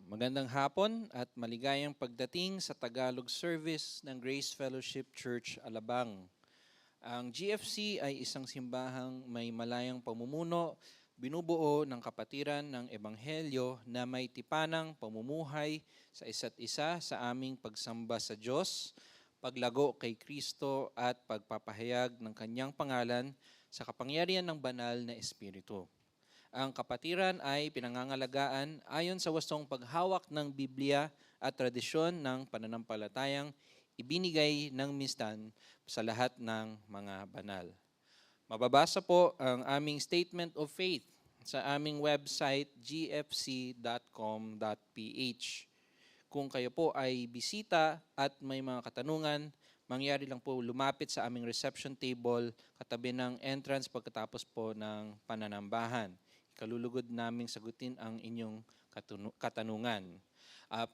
Magandang hapon at maligayang pagdating sa Tagalog service ng Grace Fellowship Church Alabang. Ang GFC ay isang simbahang may malayang pamumuno, binubuo ng kapatiran ng Ebanghelyo na may tipanang pamumuhay sa isa't isa sa aming pagsamba sa Diyos, paglago kay Kristo at pagpapahayag ng Kanyang pangalan sa kapangyarihan ng banal na Espiritu. Ang kapatiran ay pinangangalagaan ayon sa wastong paghawak ng Biblia at tradisyon ng pananampalatayang ibinigay ng mistan sa lahat ng mga banal. Mababasa po ang aming statement of faith sa aming website gfc.com.ph. Kung kayo po ay bisita at may mga katanungan, mangyari lang po lumapit sa aming reception table katabi ng entrance pagkatapos po ng pananambahan. Kalulugod naming sagutin ang inyong katanungan.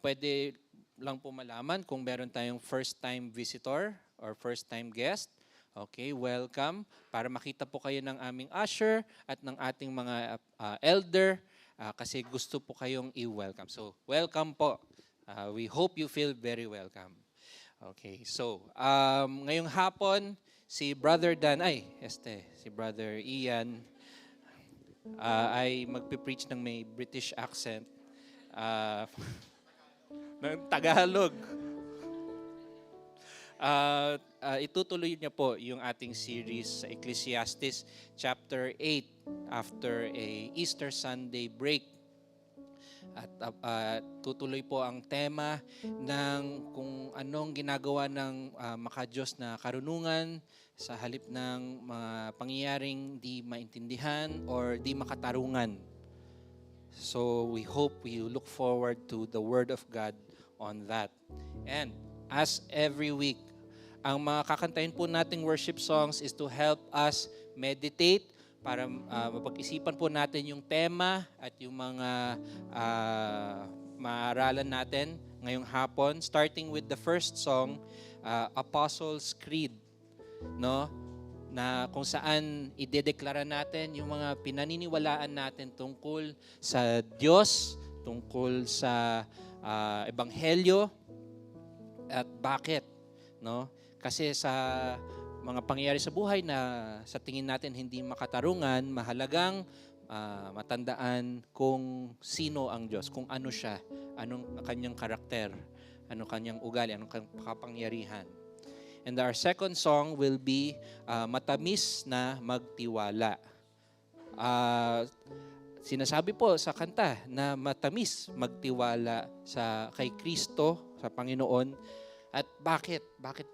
Pwede lang po malaman kung meron tayong first-time visitor or first-time guest. Okay, welcome. Para makita po kayo ng aming usher at ng ating mga elder kasi gusto po kayong i-welcome. So, welcome po. We hope you feel very welcome. Okay, so ngayong hapon, si Brother Ian, ay magpipreach ng may British accent ng Tagalog. Itutuloy niya po yung ating series sa Ecclesiastes chapter 8 after a Easter Sunday break. At tutuloy po ang tema ng kung anong ginagawa ng makadiyos na karunungan sa halip ng mga pangyayaring di maintindihan or di makatarungan. So we hope you look forward to the Word of God on that. And as every week, ang mga kakantahin po nating worship songs is to help us meditate para mapag-isipan po natin yung tema at yung mga maaralan natin ngayong hapon, starting with the first song, Apostles' Creed, no? Na kung saan idedeklara natin yung mga pinaniniwalaan natin tungkol sa Diyos, tungkol sa Ebanghelyo at bakit, no? Kasi sa mga pangyayari sa buhay na sa tingin natin hindi makatarungan, mahalagang matandaan kung sino ang Diyos, kung ano siya, anong kanyang karakter, anong kanyang ugali, anong kapangyarihan. And our second song will be Matamis na Magtiwala. Sinasabi po sa kanta na matamis magtiwala kay Kristo, sa Panginoon. At bakit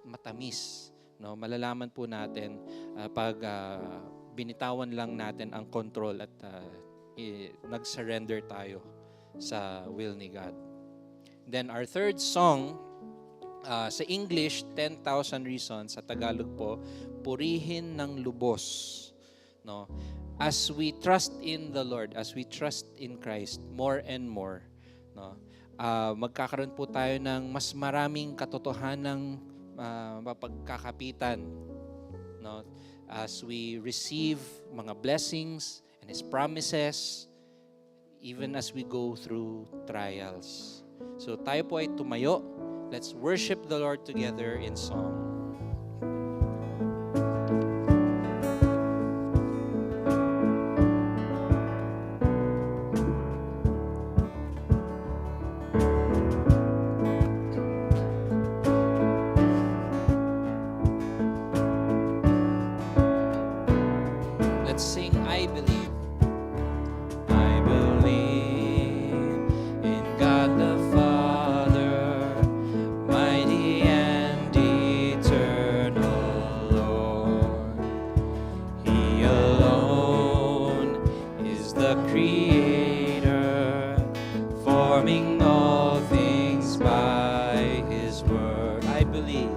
matamis? No, malalaman po natin pag binitawan lang natin ang control at nag-surrender tayo sa will ni God. Then our third song, sa English, 10,000 Reasons, sa Tagalog po, Purihin ng Lubos. No? As we trust in the Lord, as we trust in Christ more and more, no? Magkakaroon po tayo ng mas maraming katotohanang mapagkakapitan, no? As we receive mga blessings and His promises, even as we go through trials. So tayo po ay tumayo. Let's worship the Lord together in song. Let's sing, I Believe. I believe in God the Father, mighty and eternal Lord. He alone is the Creator, forming all things by His word. I believe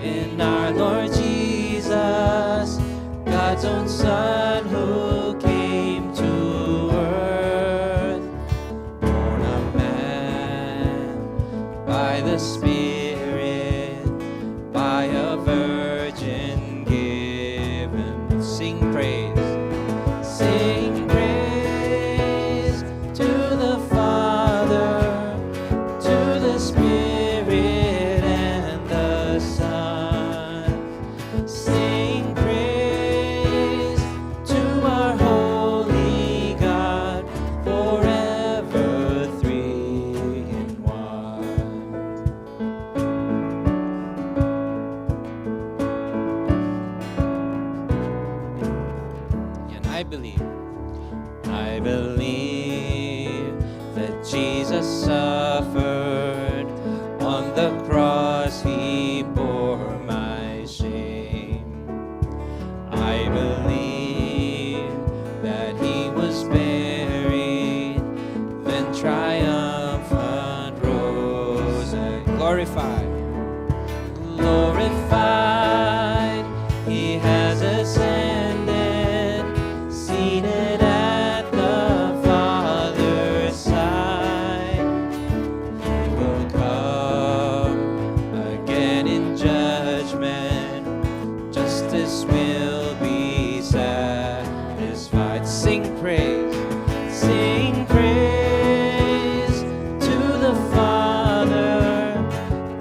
in our Lord Jesus, God's own Son who came to earth, born of man by the Spirit, by a virgin given. Sing praise glorified. Glorified, He has ascended, seated at the Father's side. He will come again in judgment, justice will be satisfied. Sing praise, sing praise to the Father,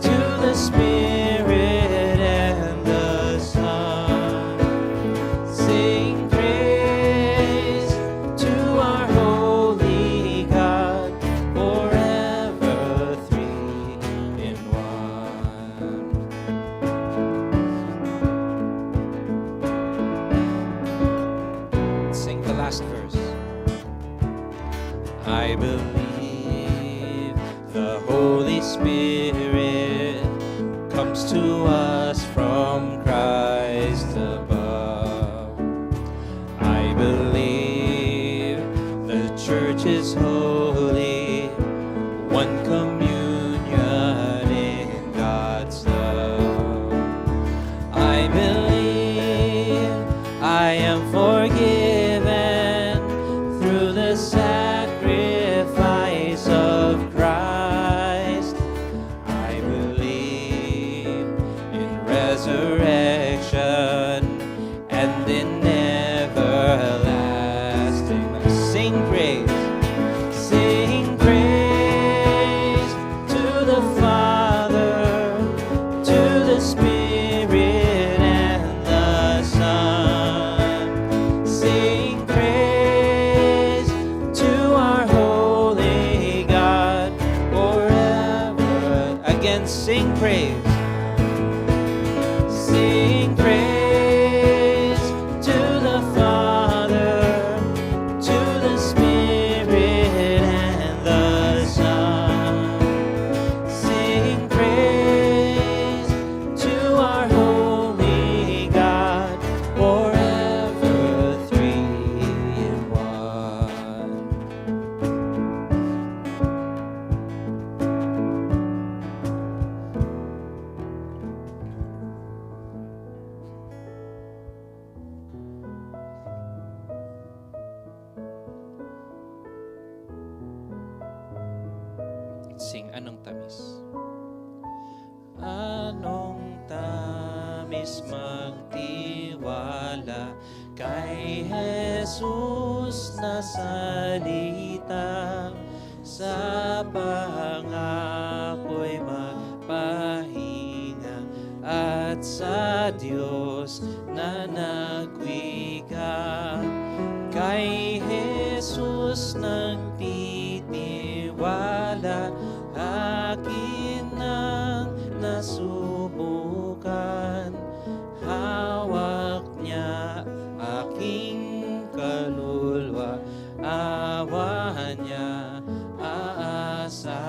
to the Spirit and the Son. Sing praise to our holy God, forever three in one. Sing the last verse. I believe the Holy Spirit comes to us from Christ above. I believe the church is holy, one communion in God's love. I believe I am forgiven through the sacrifice of Christ. I believe in resurrection and in everlasting life. Sing praise to the Father, to the Spirit and the Son. Sing praise to our holy God forever. Again, sing praise. Sing praise to the Father, to the Spirit and the Son. Sing praise to our holy God, forever three in one. Sing Anong Tamis. Anong tamis magtiwala kay Jesus na salita, sa pangako'y magpahinga at sa Diyos na nagwika. Kay Jesus nagtitiwala, akin ang nasubukan. Hawak niya aking kaluluwa, awa niya aasahan.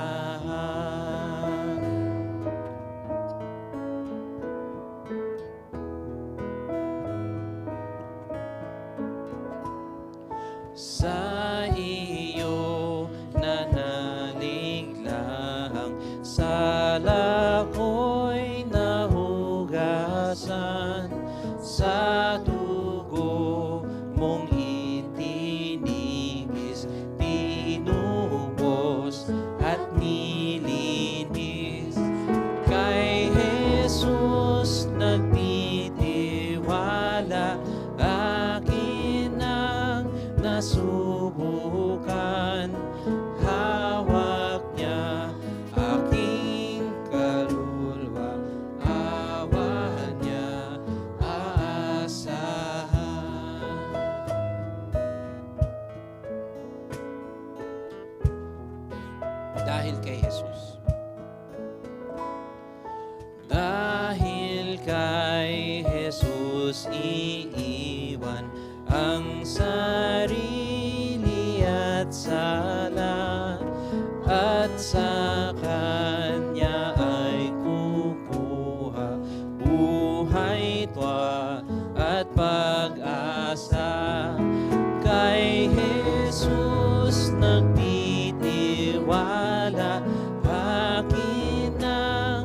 Sa iyo nanalig lang, sala ko'y nahugasan, sa dugo mong itinigis, tinubos at nilinis. Kay Jesus nagtitiwala, akin ang nasubukan. Hawak niya aking kaluluwa, awa niya aasahan. Dahil kay Jesus. Dahil kay Jesus iiwan ang sarili at sala, at sa Kanya ay kukuha buhay, twa at pag-asa. Kay Jesus nagtitiwala, akin ang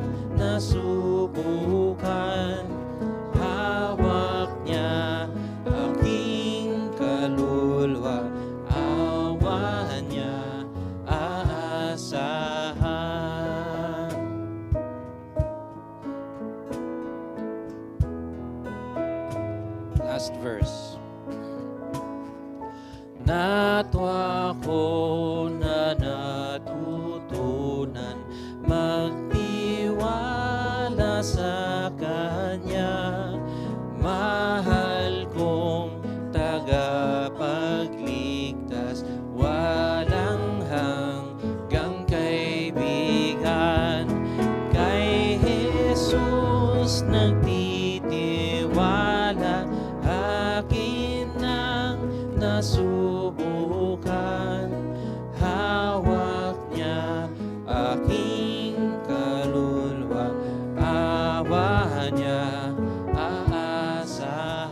last verse. Natwa ko na natutunan magtiwala sa Kanya, mahal kong tagapagligtas, walang hanggang kaibigan. Kay Jesus nagtitiwala, akin ang nasubukan. Hawak niya aking kaluluwa, awa niya aasahan.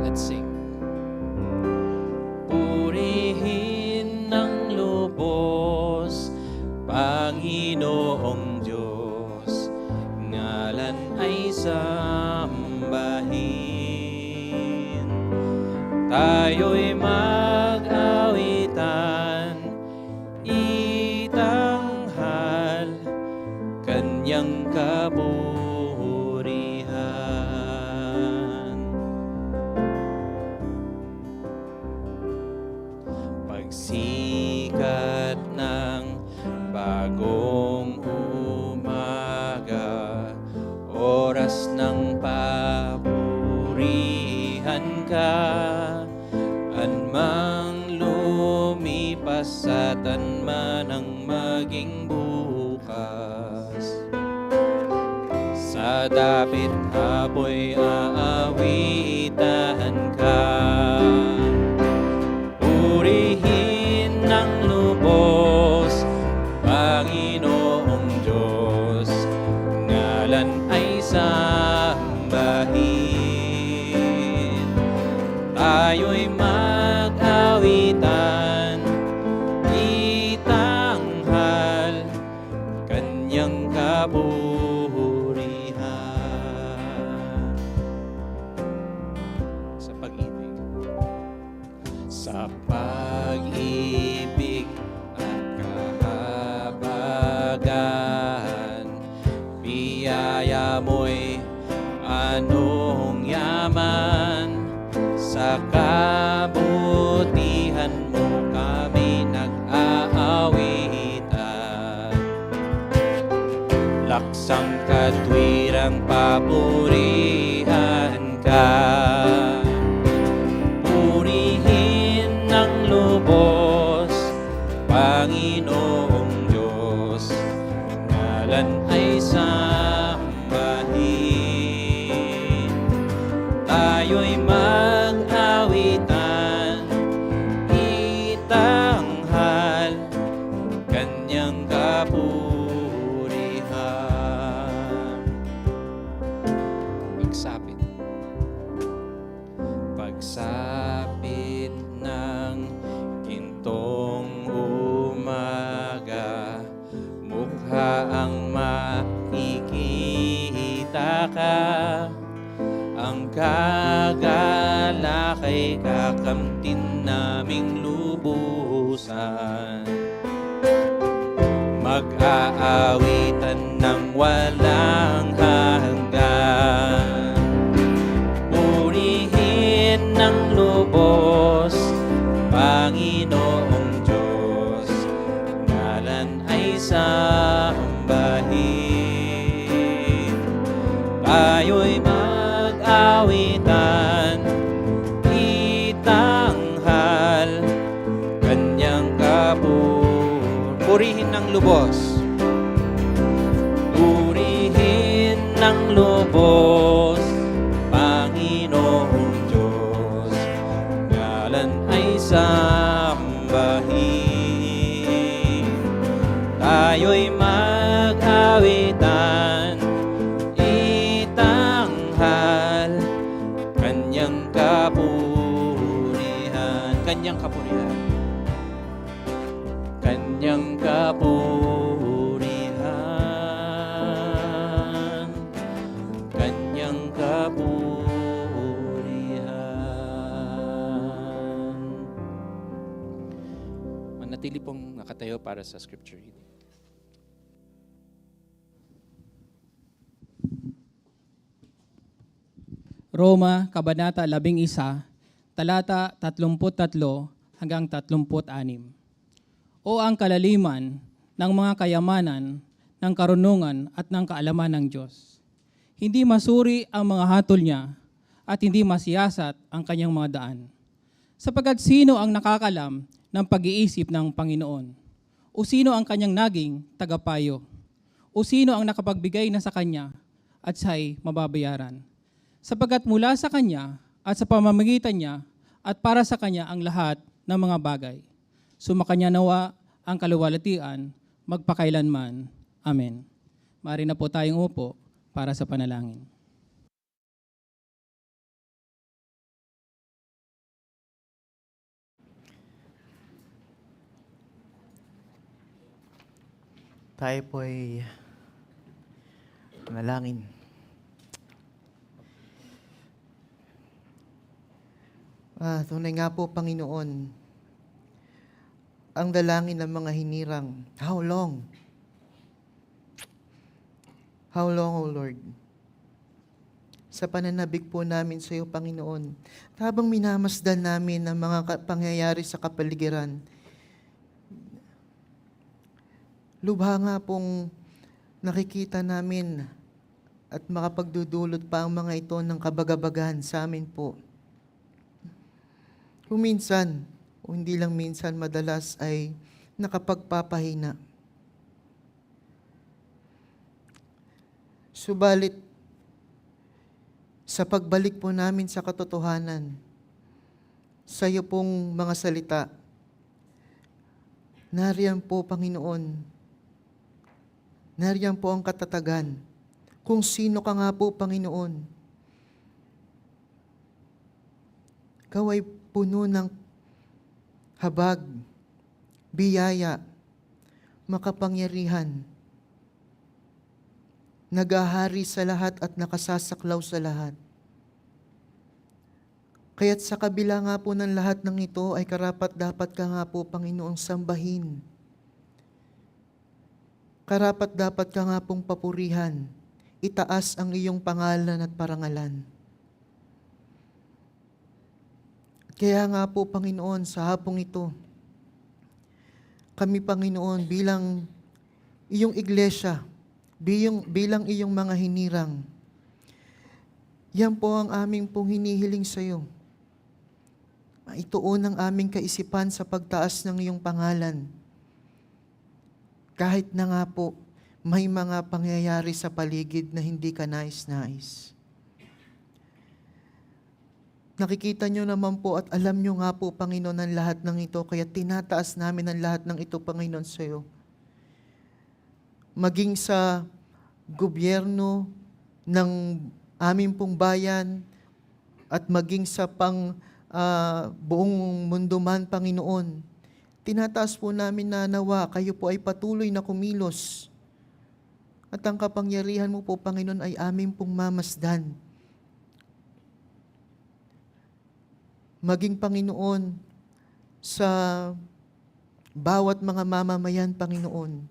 Let's sing. Purihin ng lubos, Panginoong Diyos, ngalan ay sambahin. Tayo'y mag-awitan, itanghal Kanyang kaburihan. Pagsikat ng bagong umaga, oras ng papurihan ka, anmang lumipas at anman ang maging bukas. Sa dapit apoy aawitan ka, purihin ng lubos, Panginoong Diyos, ngalan ay sambahin. Tayo'y mag-awitan, itanghal Kanyang kaburihan. Sa pag-ibig, sa pag-ibig at kahabagahan, biyaya mo'y anong yaman. Sa kabutihan mo kami nag-aawitan, laksang katwirang papurihan ka. Purihin ng lubos, Panginoong Diyos, ngalan ay sambahin. Tayo'y mag-awitan, itanghal Kanyang kaburihan. Pagsapit, pagsapit ng gintong umaga, mukha ang makikita ka. Ang kagala kay kakamtin naming lubusan, mag-aawitan ng walang hanggan. Purihin ng lubos, Panginoong Diyos, ngalan ay sambahin. Tayo'y mag-awitan, itanghal Kanyang purihin ng lubos, purihin ng lubos, Panginoong Diyos, ngalan ay sambahin. Tayo'y mag-awitan, itanghal Kanyang kapurihan. manatili pong nakatayo para sa scripture reading. Roma, Kabanata 11, talata 33 hanggang 36. O ang kalaliman ng mga kayamanan, ng karunungan at ng kaalaman ng Diyos. Hindi masuri ang mga hatol niya at hindi masiyasat ang kanyang mga daan. Sapagkat sino ang nakakalam ng pag-iisip ng Panginoon? O sino ang kanyang naging tagapayo? O sino ang nakapagbigay na sa kanya at siya'y mababayaran? Sapagkat mula sa kanya at sa pamamagitan niya at para sa kanya ang lahat ng mga bagay. Sumakanya nawa ang kaluwalhatian magpakailanman. Amen. Maaari na po tayong upo para sa panalangin. Tayo po ay manalangin. Tunay nga po, Panginoon, ang dalangin ng mga hinirang. How long? How long, O Lord? Sa pananabik po namin sa iyo, Panginoon, habang minamasdan namin ang mga pangyayari sa kapaligiran, lubha nga pong nakikita namin at makapagdudulot pa ang mga ito ng kabagabagahan sa amin po. Kung minsan, o hindi lang minsan, madalas ay nakapagpapahina. Subalit, sa pagbalik po namin sa katotohanan, sa iyo pong mga salita, nariyan po, Panginoon, nariyan po ang katatagan. Kung sino ka nga po, Panginoon, ikaw ay puno ng habag, biyaya, makapangyarihan, nagahari sa lahat at nakasasaklaw sa lahat. Kaya't sa kabila nga po ng lahat ng ito ay karapat-dapat ka nga po, Panginoong, sambahin. Karapat-dapat ka nga pong papurihan. Itaas ang iyong pangalan at parangalan. Kaya nga po, Panginoon, sa hapong ito, kami, Panginoon, bilang iyong iglesia, bilang iyong mga hinirang, yan po ang aming pong hinihiling sa iyo. Maituon ang aming kaisipan sa pagtaas ng iyong pangalan. Kahit na nga po, may mga pangyayari sa paligid na hindi ka nais-nais. Nakikita nyo naman po at alam nyo nga po, Panginoon, ang lahat ng ito, kaya tinataas namin ang lahat ng ito, Panginoon, sa iyo. Maging sa gobyerno ng aming pong bayan at maging sa buong mundo man, Panginoon, tinataas po namin na nawa, kayo po ay patuloy na kumilos. At ang kapangyarihan mo po, Panginoon, ay aming pong mamasdan. Maging, Panginoon, sa bawat mga mamamayan, Panginoon,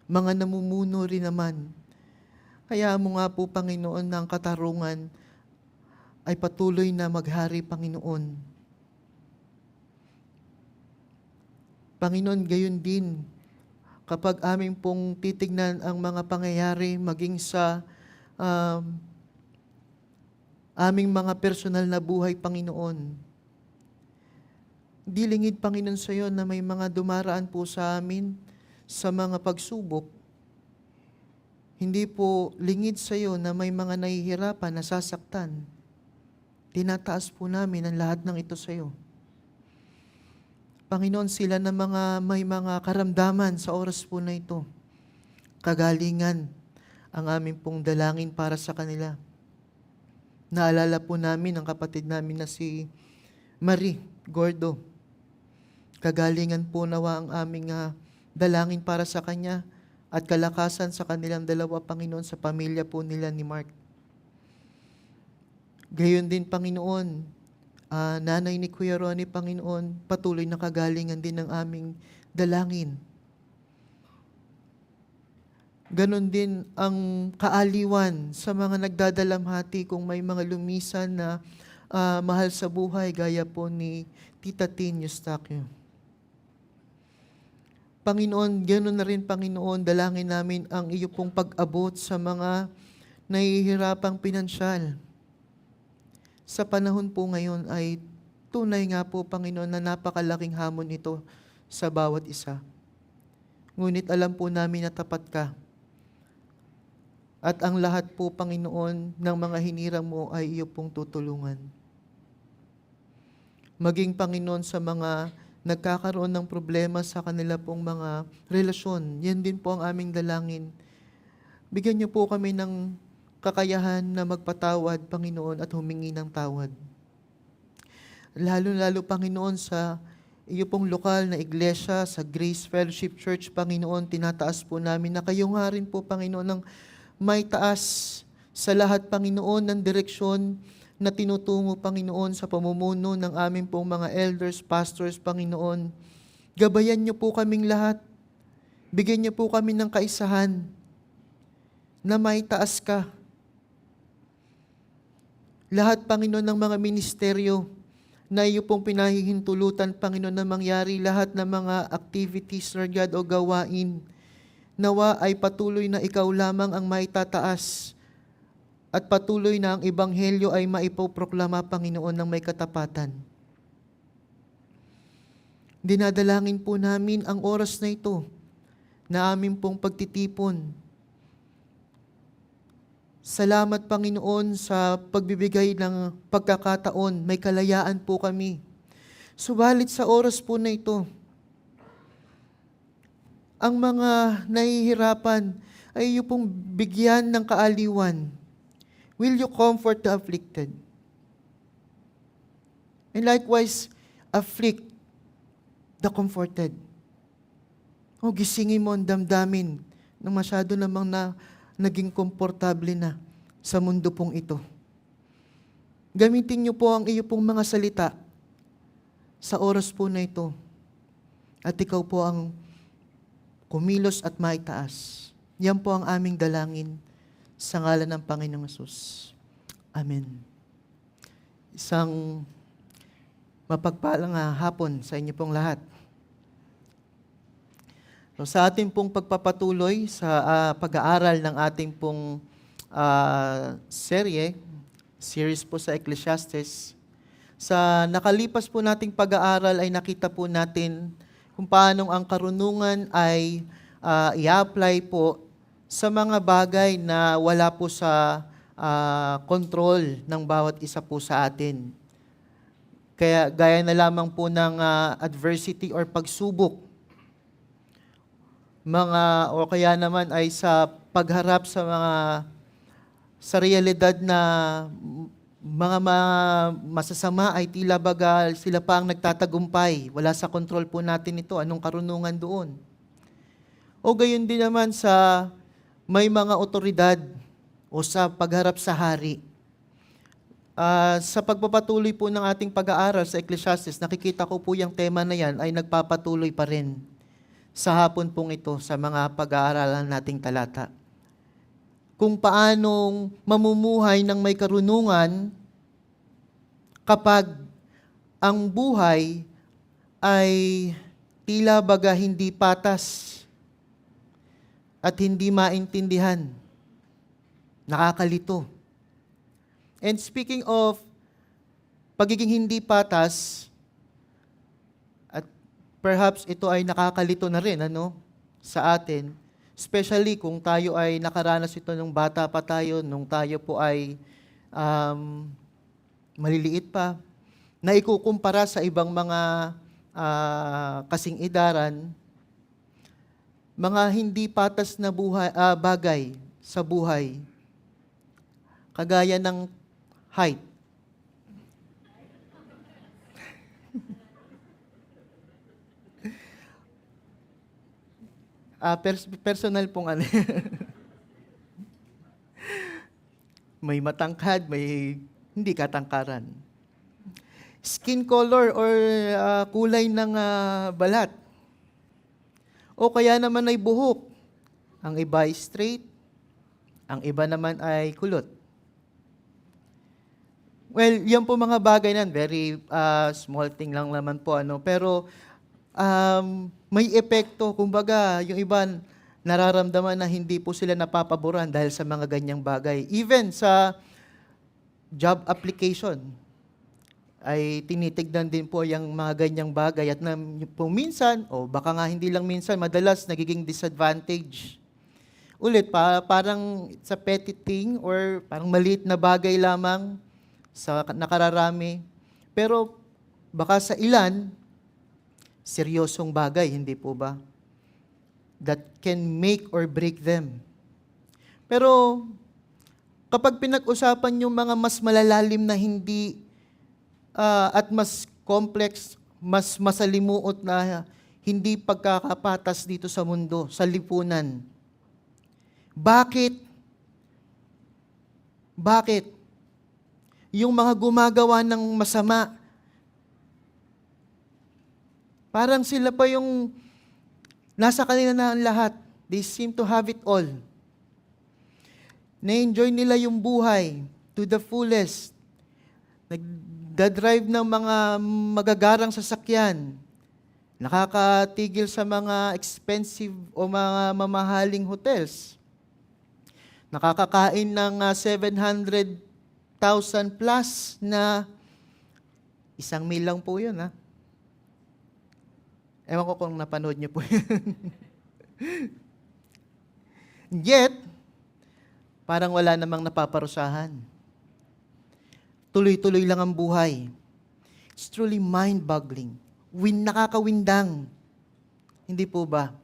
mga namumuno rin naman. Kaya mo nga po, Panginoon, ng katarungan ay patuloy na maghari, Panginoon. Panginoon, gayon din, kapag aming pong titignan ang mga pangyayari, maging sa aming mga personal na buhay, Panginoon, di lingid, Panginoon, sa iyo na may mga dumaraan po sa amin sa mga pagsubok. Hindi po lingid sa iyo na may mga nahihirapan, nasasaktan. Tinataas po namin ang lahat ng ito sa iyo. Panginoon, sila na may mga karamdaman sa oras po na ito. Kagalingan ang aming pong dalangin para sa kanila. Naalala po namin ang kapatid namin na si Marie Gordo. Kagalingan po nawa ang aming dalangin para sa kanya at kalakasan sa kanilang dalawa, Panginoon, sa pamilya po nila ni Mark. Gayon din, Panginoon, nanay ni Kuya Ronnie, Panginoon, patuloy na kagalingan din ng aming dalangin. Ganon din ang kaaliwan sa mga nagdadalamhati kung may mga lumisan na mahal sa buhay gaya po ni Tita Tin Eustaquio. Panginoon, gano'n na rin Panginoon, dalangin namin ang iyo pong pag-abot sa mga nahihirapang pinansyal. Sa panahon po ngayon ay tunay nga po Panginoon na napakalaking hamon ito sa bawat isa. Ngunit alam po namin na tapat ka. At ang lahat po, Panginoon, ng mga hinirang mo ay iyo pong tutulungan. Maging, Panginoon, sa mga nagkakaroon ng problema sa kanila pong mga relasyon, yan din po ang aming dalangin. Bigyan niyo po kami ng kakayahan na magpatawad, Panginoon, at humingi ng tawad. Lalo-lalo, Panginoon, sa iyo pong lokal na iglesia, sa Grace Fellowship Church, Panginoon, tinataas po namin na kayo nga rin po, Panginoon, ng may taas sa lahat, Panginoon, ng direksyon na tinutungo, Panginoon, sa pamumuno ng aming pong mga elders, pastors, Panginoon. Gabayan niyo po kaming lahat. Bigyan niyo po kami ng kaisahan na may taas ka. Lahat, Panginoon, ng mga ministeryo na iyo pong pinahihintulutan, Panginoon, na mangyari lahat ng mga activities, Lord God, o gawain, nawa ay patuloy na ikaw lamang ang maitataas at patuloy na ang ebanghelyo ay maipoproklama, Panginoon, ng may katapatan. Dinadalangin po namin ang oras na ito na amin pong pagtitipon. Salamat, Panginoon, sa pagbibigay ng pagkakataon. May kalayaan po kami. Subalit sa oras po na ito, ang mga nahihirapan ay iyo pong bigyan ng kaaliwan. Will you comfort the afflicted? And likewise, afflict the comforted. O gisingin mo ang damdamin na masyado namang naging komportable na sa mundo pong ito. Gamitin niyo po ang iyo pong mga salita sa oras po na ito. At ikaw po ang kumilos at maitaas. Yan po ang aming dalangin sa ngalan ng Panginoong Hesus. Amen. Isang mapagpalang hapon sa inyo pong lahat. So, sa ating pong pagpapatuloy sa pag-aaral ng ating pong series po sa Ecclesiastes, sa nakalipas po nating pag-aaral ay nakita po natin kung paano ang karunungan ay i-apply po sa mga bagay na wala po sa control ng bawat isa po sa atin. Kaya gaya na lamang po ng adversity or pagsubok, o kaya naman ay sa pagharap sa realidad na mga masasama ay tila baga sila pa ang nagtatagumpay. Wala sa control po natin ito. Anong karunungan doon? O gayon din naman sa may mga otoridad o sa pagharap sa hari. Sa pagpapatuloy po ng ating pag-aaral sa Ecclesiastes, nakikita ko po yung tema na yan ay nagpapatuloy pa rin sa hapon pong ito sa mga pag-aaralan nating talata. Kung paanong mamumuhay ng may karunungan kapag ang buhay ay tila baga hindi patas at hindi maintindihan. Nakakalito. And speaking of pagiging hindi patas, at perhaps ito ay nakakalito na rin sa atin, especially kung tayo ay nakaranas ito nung bata pa tayo, nung tayo po ay maliliit pa, na ikukumpara sa ibang mga kasing edaran, mga hindi patas na bagay sa buhay, kagaya ng height. Personal pong may matangkad, may hindi katangkaran. Skin color or kulay ng balat. O kaya naman ay buhok. Ang iba ay straight, ang iba naman ay kulot. Well, yan po mga bagay nan, very small thing lang naman po. Pero may epekto. Kumbaga, yung iba nararamdaman na hindi po sila napapaboran dahil sa mga ganyang bagay. Even sa job application, ay tinitignan din po yung mga ganyang bagay. At po minsan, o baka nga hindi lang minsan, madalas nagiging disadvantage. Ulit, parang sa petty thing or parang maliit na bagay lamang sa nakararami. Pero baka sa ilan, seryosong bagay, hindi po ba? That can make or break them. Pero kapag pinag-usapan yung mga mas malalalim na hindi at mas complex, mas masalimuot na hindi pagkakapatas dito sa mundo, sa lipunan. Bakit? Bakit? Yung mga gumagawa ng masama, parang sila pa yung nasa kanila na ang lahat. They seem to have it all. Na-enjoy nila yung buhay to the fullest. Nagdadrive ng mga magagarang sasakyan. Nakakatigil sa mga expensive o mga mamahaling hotels. Nakakakain ng 700,000 plus na 1,000,000 lang po yun, ha? Ewan ko kung napanood niyo po yun. Yet, parang wala namang napaparusahan. Tuloy-tuloy lang ang buhay. It's truly mind-boggling. Nakakawindang. Hindi po ba?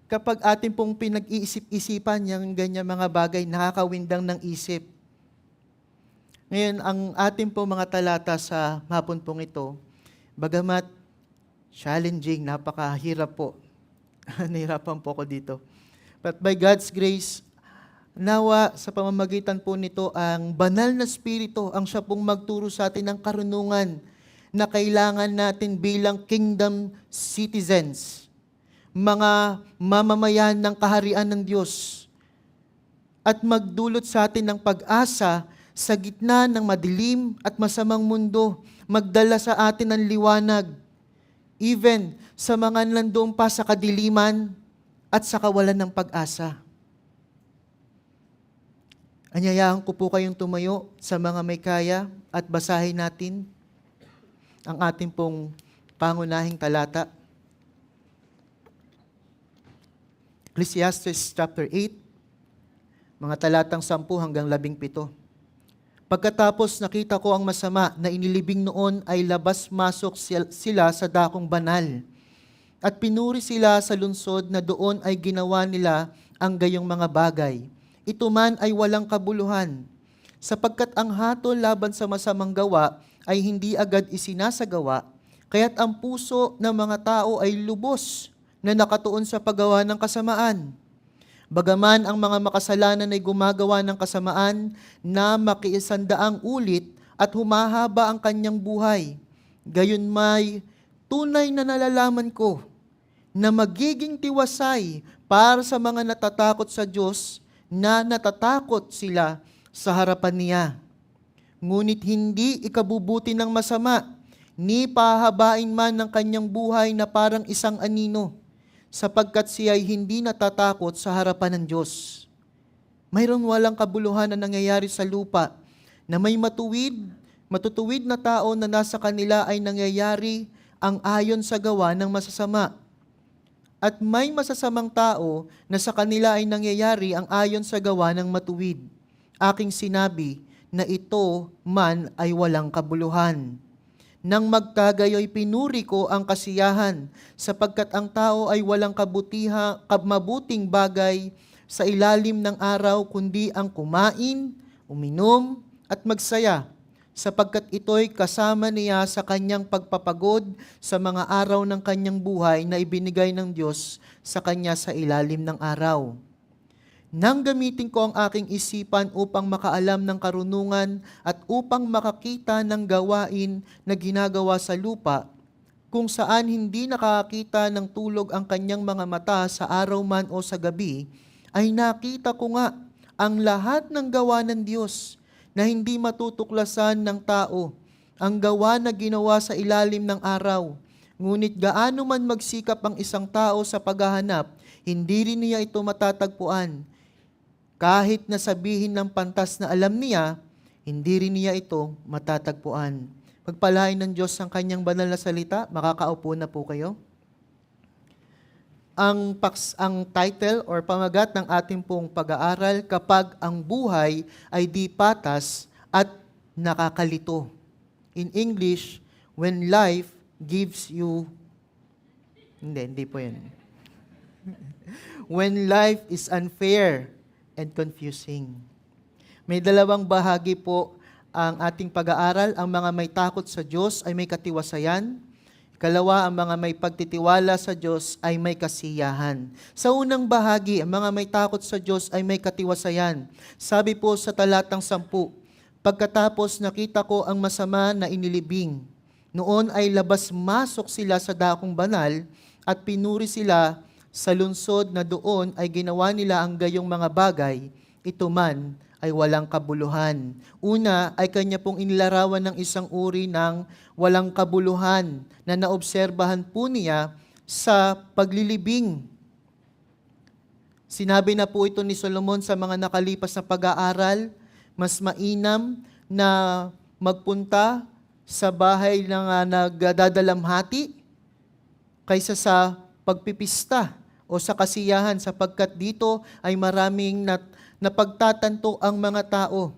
Kapag atin pong pinag-iisip-isipan yung ganyan mga bagay, nakakawindang ng isip. Ngayon, ang ating pong mga talata sa hapon pong ito, bagamat challenging, napakahirap po. Nahirapan po ako dito. But by God's grace, nawa sa pamamagitan po nito, ang banal na Espiritu ang siya pong magturo sa atin ng karunungan na kailangan natin bilang kingdom citizens, mga mamamayan ng kaharian ng Diyos, at magdulot sa atin ng pag-asa sa gitna ng madilim at masamang mundo, magdala sa atin ng liwanag, even sa mga nandoon pa sa kadiliman at sa kawalan ng pag-asa. Anyayahan ko po kayong tumayo sa mga may kaya at basahin natin ang ating pong pangunahing talata. Ecclesiastes chapter 8, mga talatang 10 hanggang 17. Pagkatapos nakita ko ang masama na inilibing noon ay labas-masok sila sa dakong banal. At pinuri sila sa lungsod na doon ay ginawa nila ang gayong mga bagay. Ito man ay walang kabuluhan, sapagkat ang hatol laban sa masamang gawa ay hindi agad isinasagawa, kaya't ang puso ng mga tao ay lubos na nakatuon sa paggawa ng kasamaan. Bagaman ang mga makasalanan ay gumagawa ng kasamaan na makiisandaang ulit at humahaba ang kanyang buhay, gayon may tunay na nalalaman ko na magiging tiwasay para sa mga natatakot sa Diyos na natatakot sila sa harapan niya. Ngunit hindi ikabubuti ng masama, ni pahabain man ng kanyang buhay na parang isang anino, sapagkat siya ay hindi natatakot sa harapan ng Diyos. Mayroong walang kabuluhan na nangyayari sa lupa, na may matutuwid na tao na nasa kanila ay nangyayari ang ayon sa gawa ng masasama. At may masasamang tao na sa kanila ay nangyayari ang ayon sa gawa ng matuwid. Aking sinabi na ito man ay walang kabuluhan. Nang magkagayoy pinuri ko ang kasiyahan, sapagkat ang tao ay walang mabuting bagay sa ilalim ng araw, kundi ang kumain, uminom, at magsaya, sapagkat ito'y kasama niya sa kanyang pagpapagod sa mga araw ng kanyang buhay na ibinigay ng Diyos sa kanya sa ilalim ng araw. Nang gamitin ko ang aking isipan upang makaalam ng karunungan at upang makakita ng gawain na ginagawa sa lupa, kung saan hindi nakakita ng tulog ang kanyang mga mata sa araw man o sa gabi, ay nakita ko nga ang lahat ng gawa ng Diyos na hindi matutuklasan ng tao, ang gawa na ginawa sa ilalim ng araw. Ngunit gaano man magsikap ang isang tao sa paghahanap, hindi rin niya ito matatagpuan. Kahit na sabihin ng pantas na alam niya, hindi rin niya ito matatagpuan. Pagpalain ng Diyos ang kanyang banal na salita, makakaupo na po kayo. Ang title or pamagat ng ating pong pag-aaral, kapag ang buhay ay di patas at nakakalito. In English, when life gives you... Hindi po yan. When life is unfair and confusing. May dalawang bahagi po ang ating pag-aaral. Ang mga may takot sa Diyos ay may katiwasayan. Ikalawa, ang mga may pagtitiwala sa Diyos ay may kasiyahan. Sa unang bahagi, ang mga may takot sa Diyos ay may katiwasayan. Sabi po sa talatang 10, pagkatapos nakita ko ang masama na inilibing, noon ay labas-masok sila sa dakong banal at pinuri sila sa lungsod na doon ay ginawa nila ang gayong mga bagay, ito man ay walang kabuluhan. Una ay kanya pong inilarawan ng isang uri ng walang kabuluhan na naobserbahan po niya sa paglilibing. Sinabi na po ito ni Solomon sa mga nakalipas na pag-aaral, mas mainam na magpunta sa bahay ng nagdadalamhati kaysa sa pagpipista o sa kasiyahan, sapagkat dito ay maraming napagtatanto ang mga tao.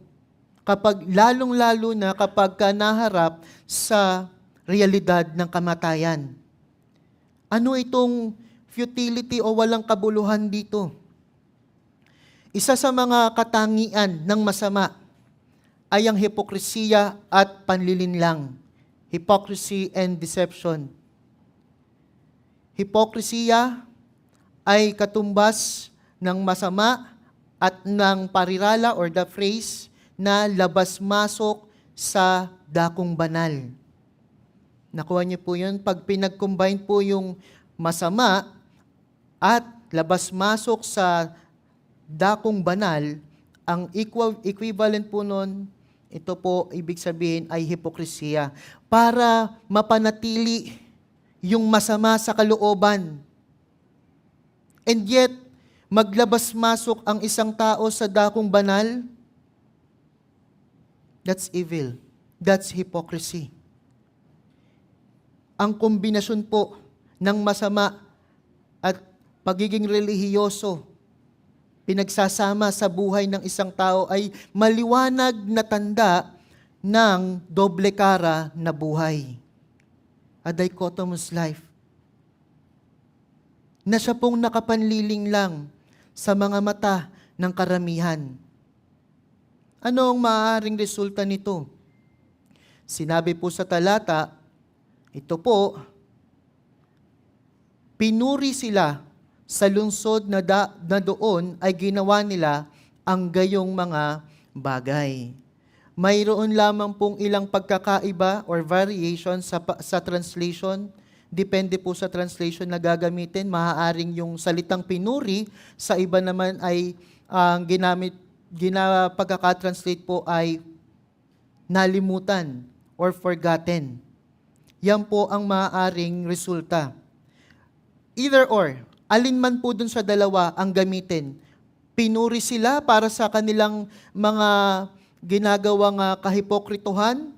Kapag lalong-lalo na kapag naharap sa realidad ng kamatayan. Ano itong futility o walang kabuluhan dito? Isa sa mga katangian ng masama ay ang hipokresiya at panlilinlang. Hypocrisy and deception. Hipokresiya ay katumbas ng masama at ng parirala or the phrase na labas-masok sa dakong banal. Nakuha niyo po yun? Pag pinag-combine po yung masama at labas-masok sa dakong banal, ang equivalent po nun, ito po ibig sabihin ay hipokresiya. Para mapanatili yung masama sa kalooban. And yet, maglabas-masok ang isang tao sa dakong banal, that's evil. That's hypocrisy. Ang kombinasyon po ng masama at pagiging relihiyoso, pinagsasama sa buhay ng isang tao ay maliwanag na tanda ng doble kara na buhay. A dichotomous life. Na siya pong nakapanliling lang sa mga mata ng karamihan. Ano ang maaaring resulta nito? Sinabi po sa talata, ito po, pinuri sila sa lungsod na doon ay ginawa nila ang gayong mga bagay. Mayroon lamang pong ilang pagkakaiba or variation sa translation. Depende po sa translation na gagamitin. Maaaring yung salitang pinuri, sa iba naman ay pagkaka-translate po ay nalimutan or forgotten. Yan po ang maaaring resulta. Either or, alin man po dun sa dalawa ang gamitin. Pinuri sila para sa kanilang mga ginagawang kahipokrituhan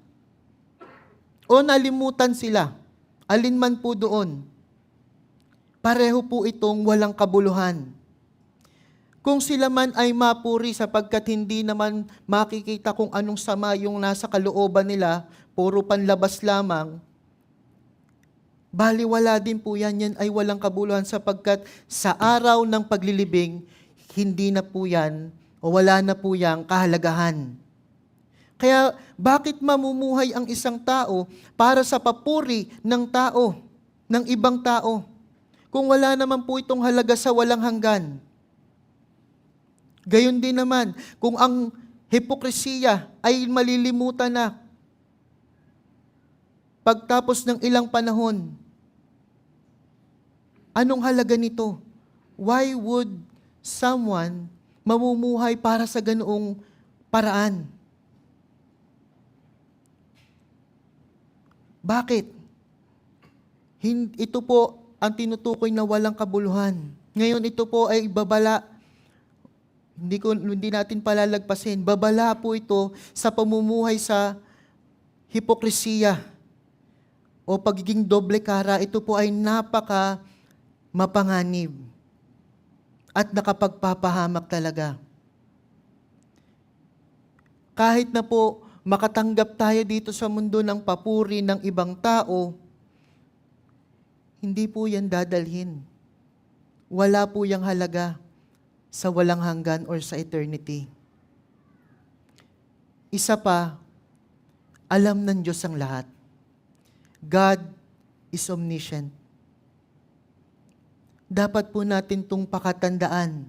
o nalimutan sila. Alin man po doon. Pareho po itong walang kabuluhan. Kung sila man ay mapuri sapagkat hindi naman makikita kung anong sama yung nasa kalooban nila, puro panlabas lamang, baliwala din po yan ay walang kabuluhan sapagkat sa araw ng paglilibing, hindi na po yan o wala na po yang kahalagahan. Kaya bakit mamumuhay ang isang tao para sa papuri ng tao, ng ibang tao, kung wala naman po itong halaga sa walang hanggan? Gayon din naman, kung ang hipokresiya ay malilimutan na pagtapos ng ilang panahon, Anong halaga nito? Why would someone mamumuhay para sa ganoong paraan? Bakit? Ito po ang tinutukoy na walang kabuluhan. Ngayon ito po ay babala. Hindi natin palalagpasin. Babala po ito sa pamumuhay sa hipokresiya o pagiging doble kara. Ito po ay napaka mapanganib at nakapagpapahamak talaga. Kahit na po makatanggap tayo dito sa mundo ng papuri ng ibang tao, hindi po yan dadalhin. Wala po yang halaga sa walang hanggan or sa eternity. Isa pa, alam ng Diyos ang lahat. God is omniscient. Dapat po natin itong pakatandaan.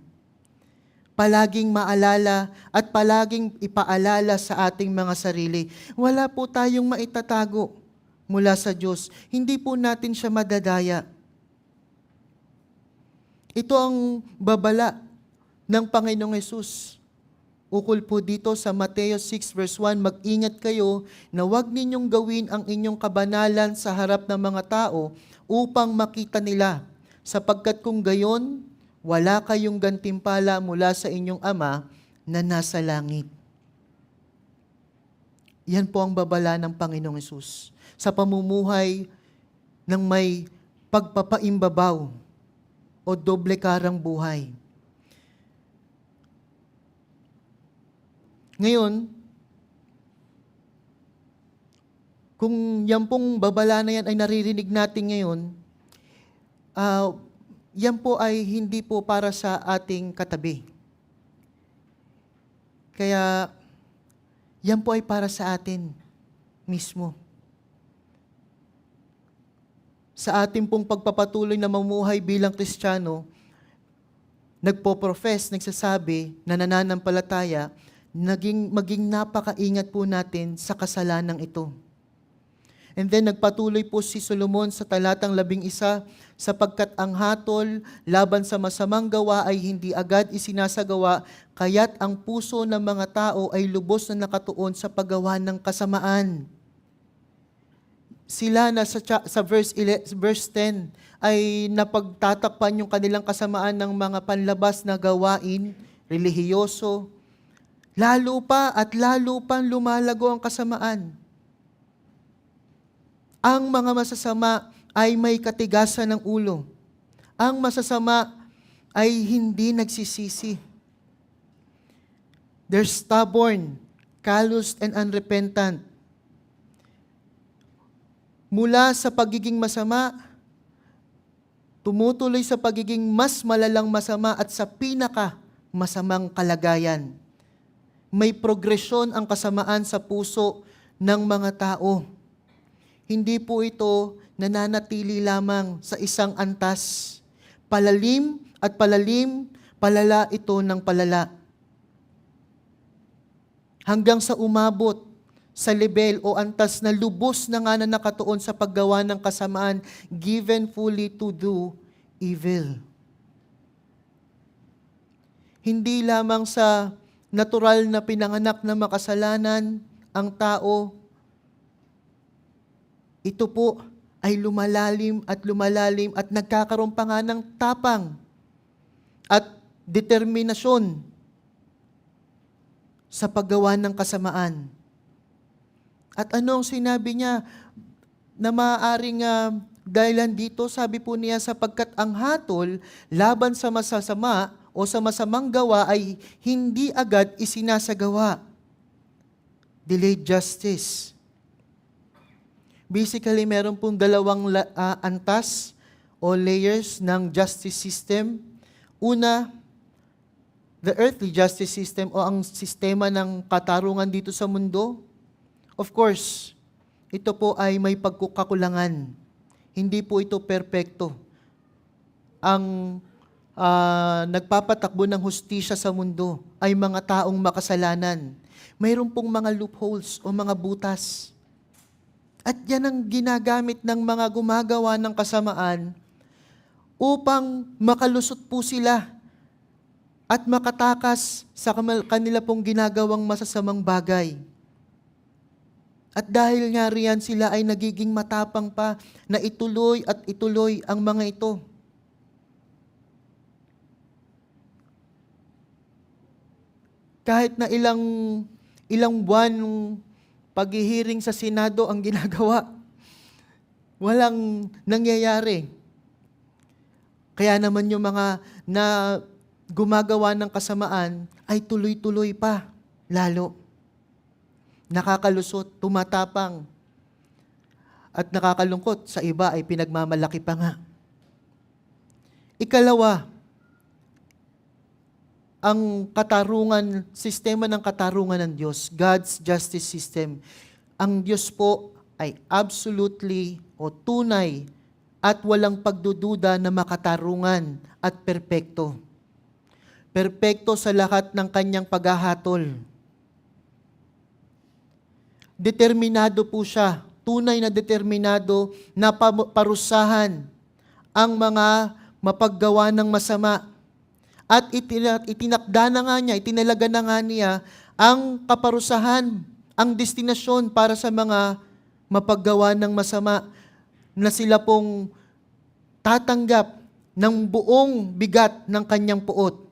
Palaging maalala at palaging ipaalala sa ating mga sarili. Wala po tayong maitatago mula sa Diyos. Hindi po natin siya madadaya. Ito ang babala ng Panginoong Hesus. Ukol po dito sa Mateo 6 verse 1, mag-ingat kayo na huwag ninyong gawin ang inyong kabanalan sa harap ng mga tao upang makita nila, sapagkat kung gayon, wala kayong gantimpala mula sa inyong Ama na nasa langit. Yan po ang babala ng Panginoong Hesus sa pamumuhay ng may pagpapaimbabaw o doble karang buhay. Ngayon, kung yan pong babala na yan ay naririnig natin ngayon, yan po ay hindi po para sa ating katabi. Kaya, yan po ay para sa atin mismo. Sa ating pong pagpapatuloy na mamuhay bilang Kristiyano, nagpo-profess, nagsasabi, na nananampalataya, maging napakaingat po natin sa kasalanang ito. And then nagpatuloy po si Solomon sa talatang 11, sapagkat ang hatol laban sa masamang gawa ay hindi agad isinasagawa, kaya't ang puso ng mga tao ay lubos na nakatuon sa paggawa ng kasamaan. Sila na sa verse 10 ay napagtatakpan yung kanilang kasamaan ng mga panlabas na gawain, relihiyoso. Lalo pa at lalo pang lumalago ang kasamaan. Ang mga masasama ay may katigasan ng ulo. Ang masasama ay hindi nagsisisi. They're stubborn, calloused, and unrepentant. Mula sa pagiging masama, tumutuloy sa pagiging mas malalang masama at sa pinaka masamang kalagayan. May progresyon ang kasamaan sa puso ng mga tao. Hindi po ito nananatili lamang sa isang antas. Palalim at palalim, palala ito ng palala. Hanggang sa umabot sa level o antas na lubos na nga na nakatuon sa paggawa ng kasamaan, given fully to do evil. Hindi lamang sa natural na pinanganak na makasalanan ang tao, ito po ay lumalalim at nagkakaroon pa nga ng tapang at determinasyon sa paggawa ng kasamaan. At ano ang sinabi niya na maaaring dahilan dito? Sabi po niya, sapagkat ang hatol laban sa masasama o sa masamang gawa ay hindi agad isinasagawa. Delayed justice. Basically, meron pong dalawang antas o layers ng justice system. Una, the earthly justice system o ang sistema ng katarungan dito sa mundo. Of course, ito po ay may pagkukakulangan. Hindi po ito perpekto. Ang nagpapatakbo ng hustisya sa mundo ay mga taong makasalanan. Mayroon pong mga loopholes o mga butas. At yan ang ginagamit ng mga gumagawa ng kasamaan upang makalusot po sila at makatakas sa kanila pong ginagawang masasamang bagay. At dahil nga riyan sila ay nagiging matapang pa na ituloy at ituloy ang mga ito. Kahit na ilang buwan ng paghihiring sa Senado ang ginagawa, walang nangyayari. Kaya naman yung mga na gumagawa ng kasamaan ay tuloy-tuloy pa, lalo. Nakakalusot, tumatapang, at nakakalungkot, sa iba ay pinagmamalaki pa nga. Ikalawa, ang katarungan, sistema ng katarungan ng Diyos, God's justice system. Ang Diyos po ay absolutely o tunay at walang pagdududa na makatarungan at perpekto. Perpekto sa lahat ng kanyang paghahatol. Determinado po siya, tunay na determinado na parusahan ang mga mapaggawa ng masama. At itinakda na nga niya, itinalaga na nga niya ang kaparusahan, ang destinasyon para sa mga mapaggawa ng masama na sila pong tatanggap ng buong bigat ng kanyang puot.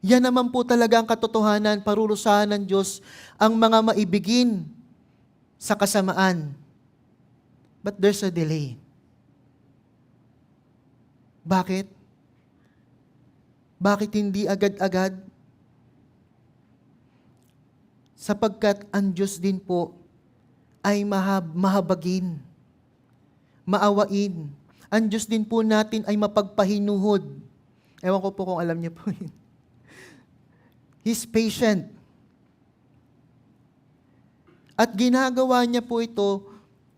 Yan naman po talaga ang katotohanan, parurusahan ng Diyos ang mga maibigin sa kasamaan. But there's a delay. Bakit? Bakit hindi agad-agad? Sapagkat ang Diyos din po ay mahabagin, maawain. Ang Diyos din po natin ay mapagpahinuhod. Ewan ko po kung alam niyo po yun. He's patient. At ginagawa niya po ito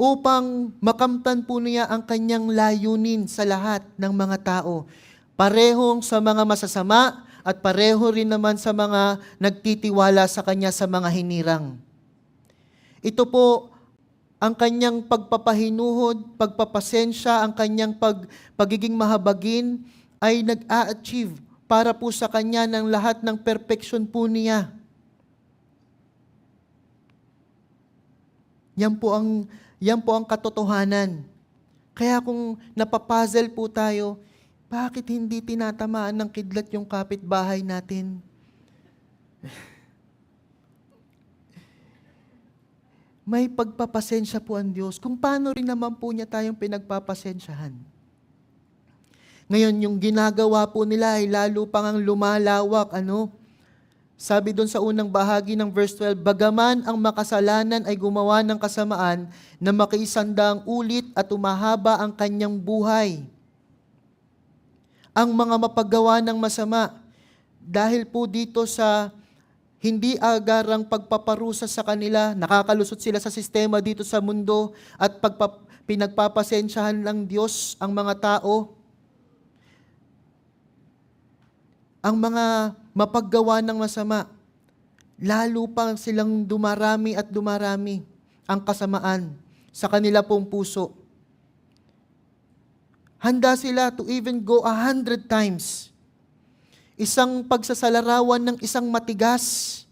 upang makamtan po niya ang kanyang layunin sa lahat ng mga tao. Parehong sa mga masasama at pareho rin naman sa mga nagtitiwala sa Kanya sa mga hinirang. Ito po ang Kanyang pagpapahinuhod, pagpapasensya, ang Kanyang pagiging mahabagin ay nag-a-achieve para po sa Kanya ng lahat ng perfection po niya. Yan po ang katotohanan. Kaya kung napapuzzle po tayo, bakit hindi tinatamaan ng kidlat yung kapitbahay natin? May pagpapasensya po ang Diyos. Kung paano rin naman po niya tayong pinagpapasensyahan. Ngayon, yung ginagawa po nila ay lalo pang lumalawak. Sabi doon sa unang bahagi ng verse 12, bagaman ang makasalanan ay gumawa ng kasamaan na makiisandaang ulit at umahaba ang kanyang buhay. Ang mga mapaggawa ng masama, dahil po dito sa hindi agarang pagpaparusa sa kanila, nakakalusot sila sa sistema dito sa mundo at pinagpapasensyahan ng Diyos ang mga tao. Ang mga mapaggawa ng masama, lalo pang silang dumarami at dumarami ang kasamaan sa kanila pong puso. Handa sila to even go 100 times. Isang pagsasalarawan ng isang matigas,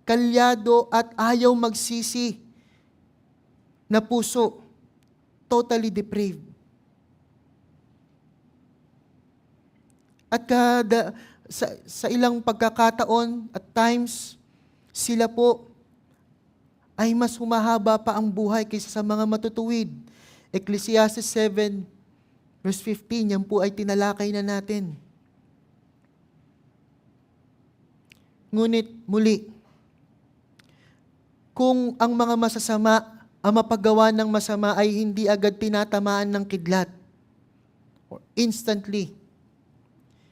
kalyado at ayaw magsisi na puso, totally depraved. At sa ilang pagkakataon at times, sila po ay mas humahaba pa ang buhay kaysa sa mga matutuwid. Ecclesiastes 7, verse 15, yan po ay tinalakay na natin. Ngunit muli, kung ang mga masasama, ang mapagawa ng masama ay hindi agad tinatamaan ng kidlat, or instantly,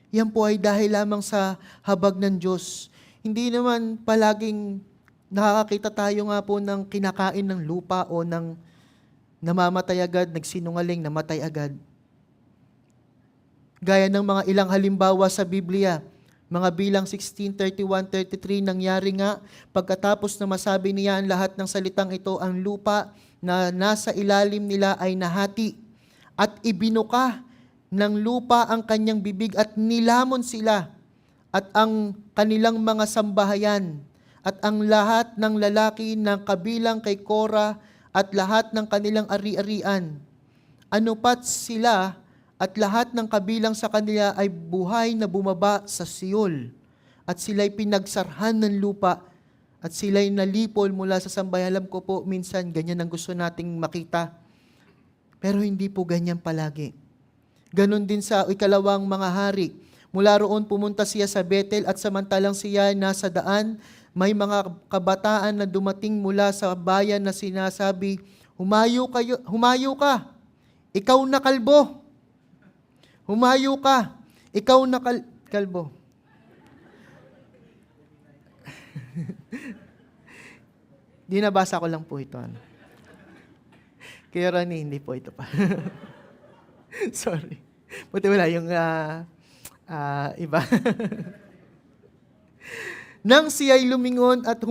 yan po ay dahil lamang sa habag ng Diyos. Hindi naman palaging nakakakita tayo nga po ng kinakain ng lupa o ng namamatay agad, nagsinungaling, namatay agad. Gaya ng mga ilang halimbawa sa Biblia, mga bilang 16:31-33, nangyari nga pagkatapos na masabi niya ang lahat ng salitang ito, ang lupa na nasa ilalim nila ay nahati at ibinuka ng lupa ang kanyang bibig at nilamon sila at ang kanilang mga sambahayan at ang lahat ng lalaki na kabilang kay Kora at lahat ng kanilang ari-arian. Anupat sila at lahat ng kabilang sa kanila ay buhay na bumaba sa Siol at sila'y pinagsarhan ng lupa at sila'y nalipol mula sa sambahayan. Alam ko po, minsan ganyan ang gusto nating makita. Pero hindi po ganyan palagi. Ganon din sa ikalawang mga hari. Mula roon pumunta siya sa Bethel at samantalang siya nasa daan, may mga kabataan na dumating mula sa bayan na sinasabi, humayo ka, ikaw na kalbo. Humayo ka, ikaw na kalbo. Dinabasa ko lang po ito. Kaya Ronnie, hindi po ito pa. Sorry. Buti wala yung iba. Nang siya'y lumingon at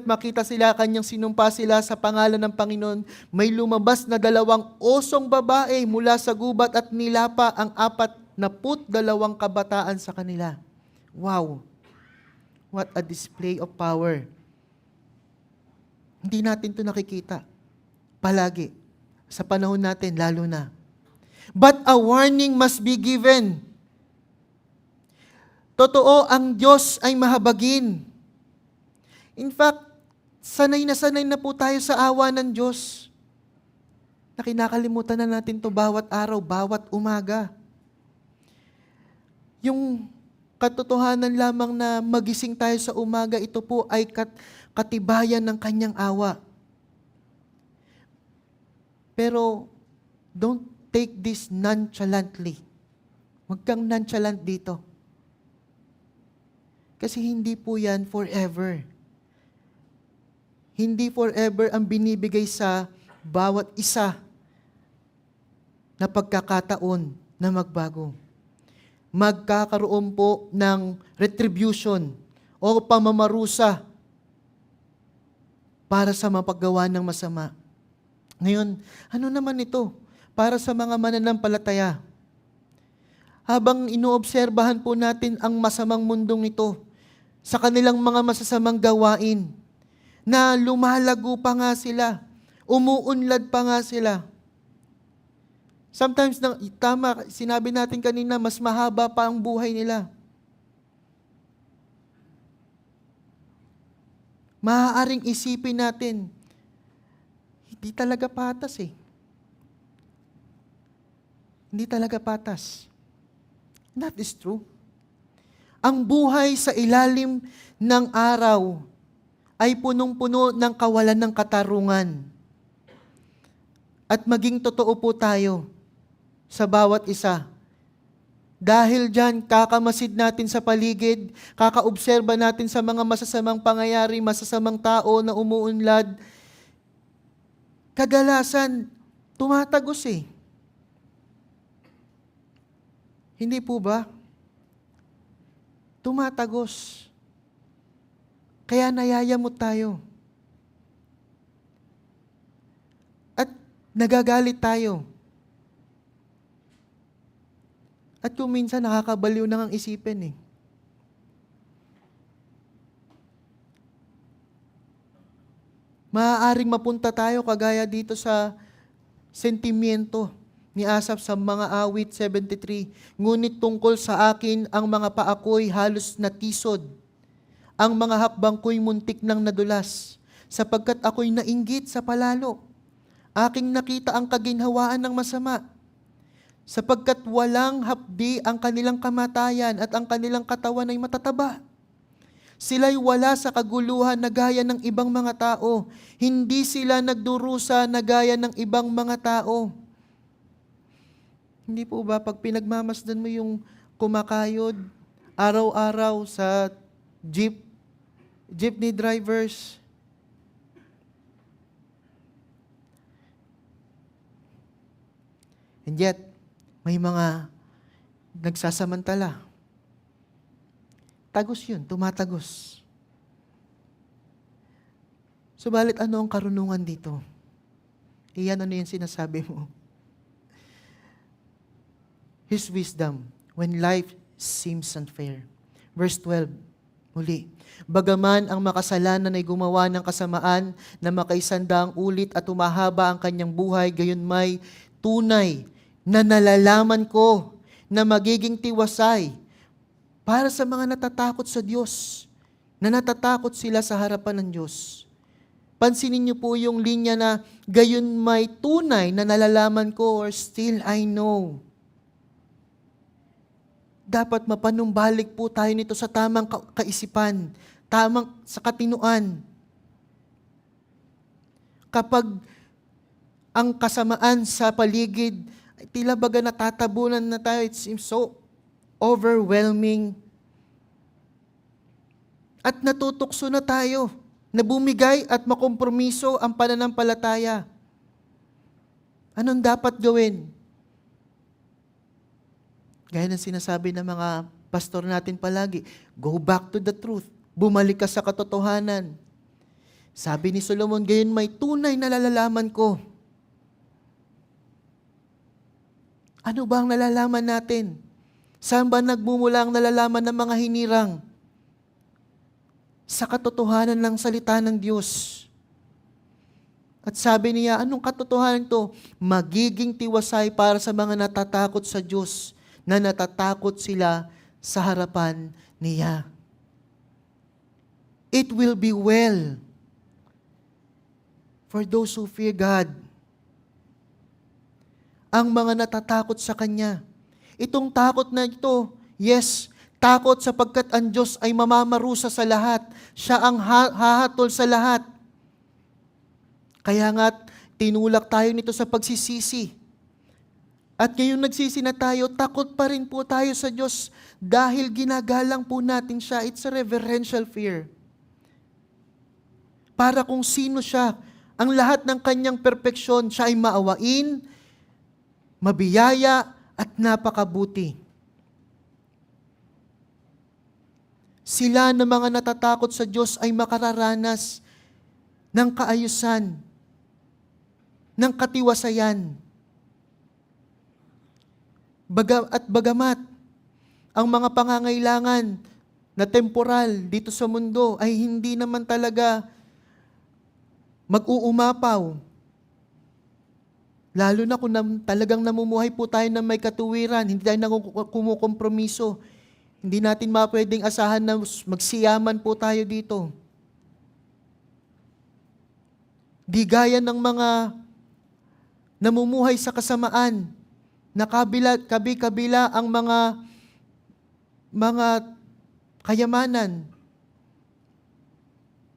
makita sila, kanyang sinumpa sila sa pangalan ng Panginoon, may lumabas na 2 osong babae mula sa gubat at nilapa ang 42 kabataan sa kanila. Wow! What a display of power. Hindi natin ito nakikita. Palagi. Sa panahon natin, lalo na. But a warning must be given. Totoo, ang Diyos ay mahabagin. In fact, sanay na po tayo sa awa ng Diyos. Na kinakalimutan na natin to bawat araw, bawat umaga. Yung katotohanan lamang na magising tayo sa umaga, ito po ay katibayan ng kanyang awa. Pero, don't take this nonchalantly. Huwag kang nonchalant dito. Kasi hindi po yan forever. Hindi forever ang binibigay sa bawat isa na pagkakataon na magbago. Magkakaroon po ng retribution o pamamarusa para sa mapaggawa ng masama. Ngayon, ano naman ito para sa mga mananampalataya? Habang inoobserbahan po natin ang masamang mundong ito sa kanilang mga masasamang gawain, na lumalago pa nga sila, umuunlad pa nga sila. Sometimes, tama, sinabi natin kanina, mas mahaba pa ang buhay nila. Maaaring isipin natin, hindi talaga patas eh. Hindi talaga patas. That is true. Ang buhay sa ilalim ng araw ay punong-puno ng kawalan ng katarungan. At maging totoo po tayo sa bawat isa. Dahil dyan, kakamasid natin sa paligid, kakaobserba natin sa mga masasamang pangyayari, masasamang tao na umuunlad. Kadalasan, tumatagos eh. Hindi po ba? Tumatagos. Kaya nayayamot tayo. At nagagalit tayo. At kung minsan nakakabaliw na ang isipin eh. Maaaring mapunta tayo kagaya dito sa sentimiento ni Asaph sa mga awit 73. Ngunit tungkol sa akin, ang mga paako'y halos natisod. Ang mga hakbang ko'y muntik nang nadulas, sapagkat ako'y nainggit sa palalo. Aking nakita ang kaginhawaan ng masama, sapagkat walang hapdi ang kanilang kamatayan at ang kanilang katawan ay matataba. Sila'y wala sa kaguluhan na gaya ng ibang mga tao. Hindi sila nagdurusa na gaya ng ibang mga tao. Hindi po ba pag pinagmamasdan mo yung kumakayod araw-araw sa jeepney drivers, and yet, may mga nagsasamantala. Tagos yun, tumatagos. Subalit ano ang karunungan dito? Iyan, ano yung sinasabi mo? His wisdom, when life seems unfair. Verse 12, muli. Bagaman ang makasalanan ay gumawa ng kasamaan na makaisandaang ulit at umahaba ang kanyang buhay, gayon may tunay na nalalaman ko na magiging tiwasay para sa mga natatakot sa Diyos, na natatakot sila sa harapan ng Diyos. Pansinin niyo po yung linya na gayon may tunay na nalalaman ko or still I know. Dapat mapanumbalik po tayo nito sa tamang kaisipan, tamang sa katinuan. Kapag ang kasamaan sa paligid, tila baga natatabunan na tayo, it seems so overwhelming. At natutukso na tayo, na bumigay at makompromiso ang pananampalataya. Anong dapat gawin? Gaya ng sinasabi ng mga pastor natin palagi, go back to the truth. Bumalik ka sa katotohanan. Sabi ni Solomon, gayon may tunay na nalalaman ko. Ano ba ang nalalaman natin? Saan ba nagmumula ang nalalaman ng mga hinirang? Sa katotohanan ng salita ng Diyos. At sabi niya, anong katotohanan to? Magiging tiwasay para sa mga natatakot sa Diyos, na natatakot sila sa harapan niya. It will be well for those who fear God. Ang mga natatakot sa Kanya. Itong takot na ito, yes, takot sapagkat ang Diyos ay mamamarusa sa lahat. Siya ang hahatol sa lahat. Kaya nga, tinulak tayo nito sa pagsisisi. At ngayon nagsisi na tayo, takot pa rin po tayo sa Diyos dahil ginagalang po natin siya. It's a reverential fear. Para kung sino siya, ang lahat ng kanyang perpeksyon, siya ay maawain, mabiyaya, at napakabuti. Sila na mga natatakot sa Diyos ay makararanas ng kaayusan, ng katiwasayan. Bagamat ang mga pangangailangan na temporal dito sa mundo ay hindi naman talaga mag-uumapaw. Lalo na kung talagang namumuhay po tayo ng may katuwiran, hindi tayo kumukompromiso. Hindi natin pwedeng asahan na magsiyaman po tayo dito. Di gaya ng mga namumuhay sa kasamaan, na kabi-kabila ang mga kayamanan,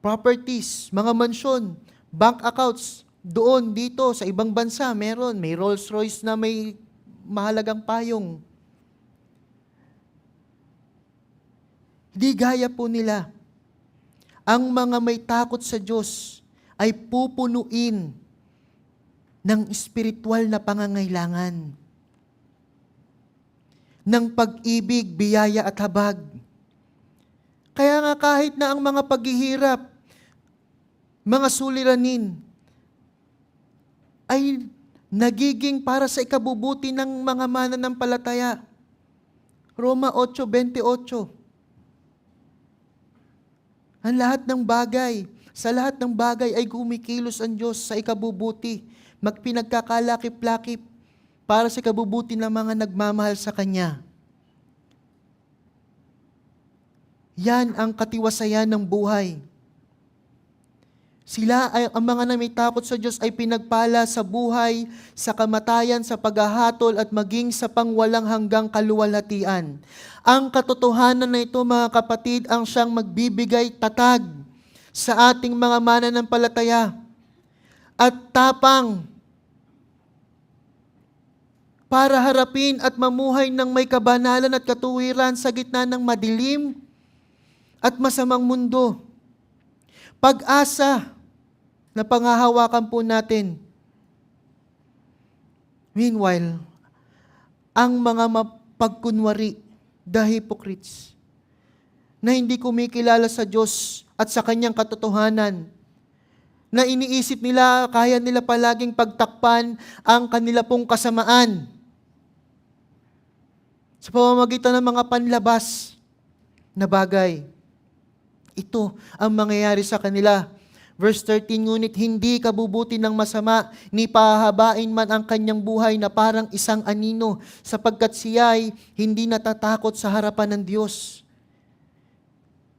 properties, mga mansyon, bank accounts, doon, dito, sa ibang bansa, may Rolls Royce na may mahalagang payong. Di gaya po nila. Ang mga may takot sa Diyos ay pupunuin ng espiritual na pangangailangan, ng pag-ibig, biyaya at habag. Kaya nga kahit na ang mga paghihirap, mga suliranin, ay nagiging para sa ikabubuti ng mga mananampalataya. Roma 8:28. Ang lahat ng bagay, sa lahat ng bagay ay kumikilos ang Diyos sa ikabubuti, magpinagkakalakip-lakip para sa ikabubuti ng mga nagmamahal sa Kanya. Yan ang katiwasayan ng buhay. Ang mga na may takot sa Diyos ay pinagpala sa buhay, sa kamatayan, sa paghahatol at maging sa pangwalang hanggang kaluwalhatian. Ang katotohanan na ito, mga kapatid, ang siyang magbibigay tatag sa ating mga mananampalataya at tapang para harapin at mamuhay ng may kabanalan at katuwiran sa gitna ng madilim at masamang mundo. Pag-asa na panghahawakan po natin. Meanwhile, ang mga mapagkunwari, the hypocrites, na hindi kumikilala sa Diyos at sa Kanyang katotohanan, na iniisip nila, kaya nila palaging pagtakpan ang kanila pong kasamaan sa pamamagitan ng mga panlabas na bagay. Ito ang mangyayari sa kanila. Verse 13, ngunit hindi kabubuti ng masama, ni pahahabain man ang kanyang buhay na parang isang anino, sapagkat siya'y hindi natatakot sa harapan ng Diyos.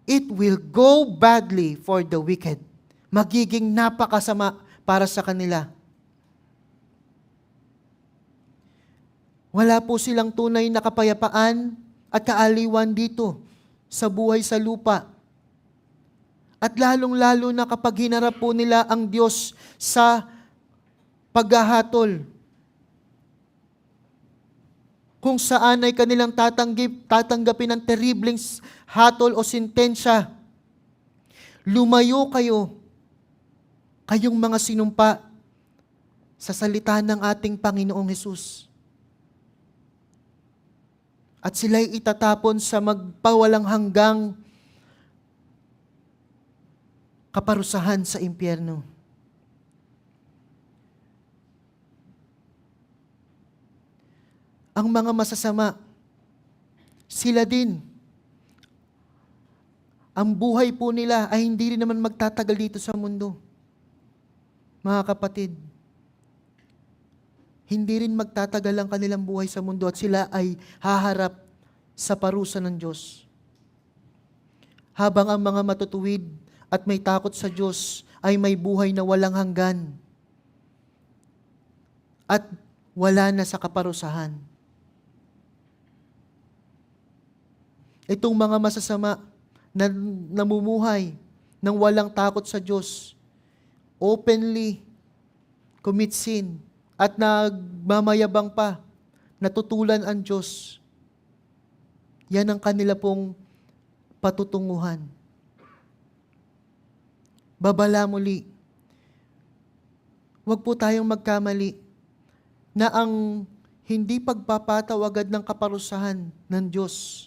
It will go badly for the wicked. Magiging napakasama para sa kanila. Wala po silang tunay na kapayapaan at kaaliwan dito sa buhay sa lupa. At lalong-lalo na kapag hinarap po nila ang Diyos sa paghahatol, kung saan ay kanilang tatanggapin ng terribleng hatol o sentensya. Lumayo kayo, kayong mga sinumpa sa salita ng ating Panginoong Hesus. At sila'y itatapon sa magpawalang hanggang kaparusahan sa impyerno. Ang mga masasama, sila din. Ang buhay po nila ay hindi rin naman magtatagal dito sa mundo. Mga kapatid, hindi rin magtatagal ang kanilang buhay sa mundo at sila ay haharap sa parusa ng Diyos. Habang ang mga matutuwid at may takot sa Diyos ay may buhay na walang hanggan at wala na sa kaparusahan. Itong mga masasama na namumuhay ng walang takot sa Diyos, openly commit sin at nagmamayabang pa, natutulan ang Diyos. Yan ang kanila pong patutunguhan. Babala muli, huwag po tayong magkamali na ang hindi pagpapataw agad ng kaparusahan ng Diyos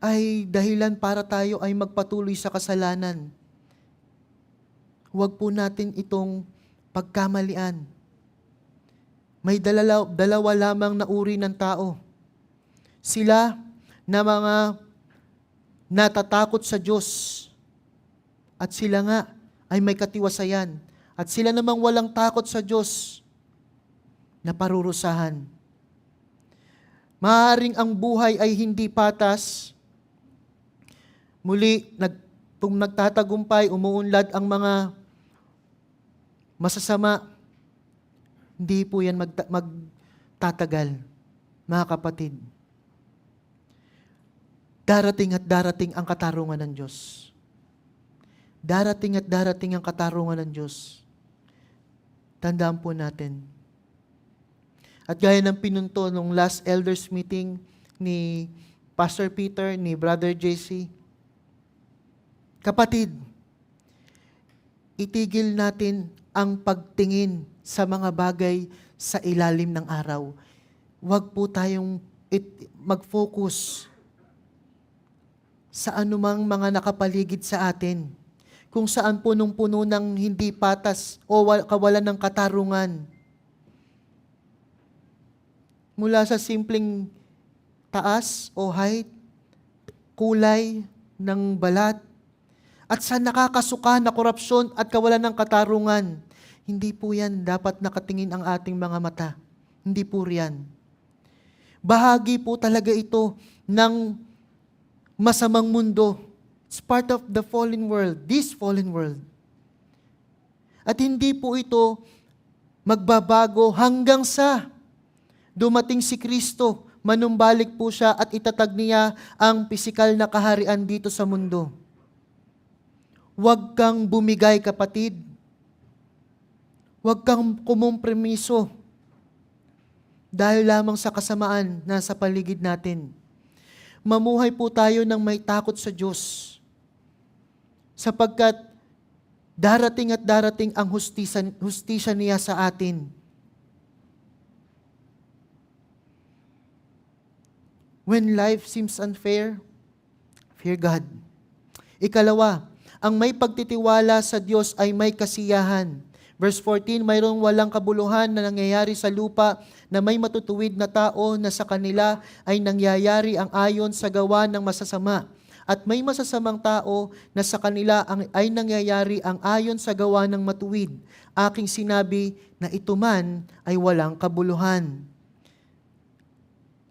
ay dahilan para tayo ay magpatuloy sa kasalanan. Huwag po natin itong pagkamalian. May dalawa lamang na uri ng tao. Sila na mga natatakot sa Diyos at sila nga ay may katiwasayan. At sila namang walang takot sa Diyos na parurusahan. Maaaring ang buhay ay hindi patas. Muli, kung nagtatagumpay, umuunlad ang mga masasama, hindi po yan magtatagal, mga kapatid. Darating at darating ang katarungan ng Diyos. Darating at darating ang katarungan ng Diyos. Tandaan po natin. At gaya ng pinunto nung last elders meeting ni Pastor Peter, ni Brother JC, kapatid, itigil natin ang pagtingin sa mga bagay sa ilalim ng araw. Huwag po tayong mag-focus sa anumang mga nakapaligid sa atin. Kung saan punong-puno ng hindi patas o kawalan ng katarungan. Mula sa simpleng taas o height, kulay ng balat, at sa nakakasuka na korupsyon at kawalan ng katarungan. Hindi po yan dapat nakatingin ang ating mga mata. Hindi po riyan. Bahagi po talaga ito ng masamang mundo. It's part of the fallen world, this fallen world. At hindi po ito magbabago hanggang sa dumating si Kristo, manumbalik po siya at itatag niya ang pisikal na kaharian dito sa mundo. Huwag kang bumigay, kapatid. Huwag kang kumompromiso dahil lamang sa kasamaan na sa paligid natin. Mamuhay po tayo ng may takot sa Diyos sapagkat darating at darating ang hustisya niya sa atin. When life seems unfair, fear God. Ikalawa, ang may pagtitiwala sa Diyos ay may kasiyahan. Verse 14, mayroong walang kabuluhan na nangyayari sa lupa na may matutuwid na tao na sa kanila ay nangyayari ang ayon sa gawa ng masasama. At may masasamang tao na sa kanila ay nangyayari ang ayon sa gawa ng matuwid. Aking sinabi na ito man ay walang kabuluhan.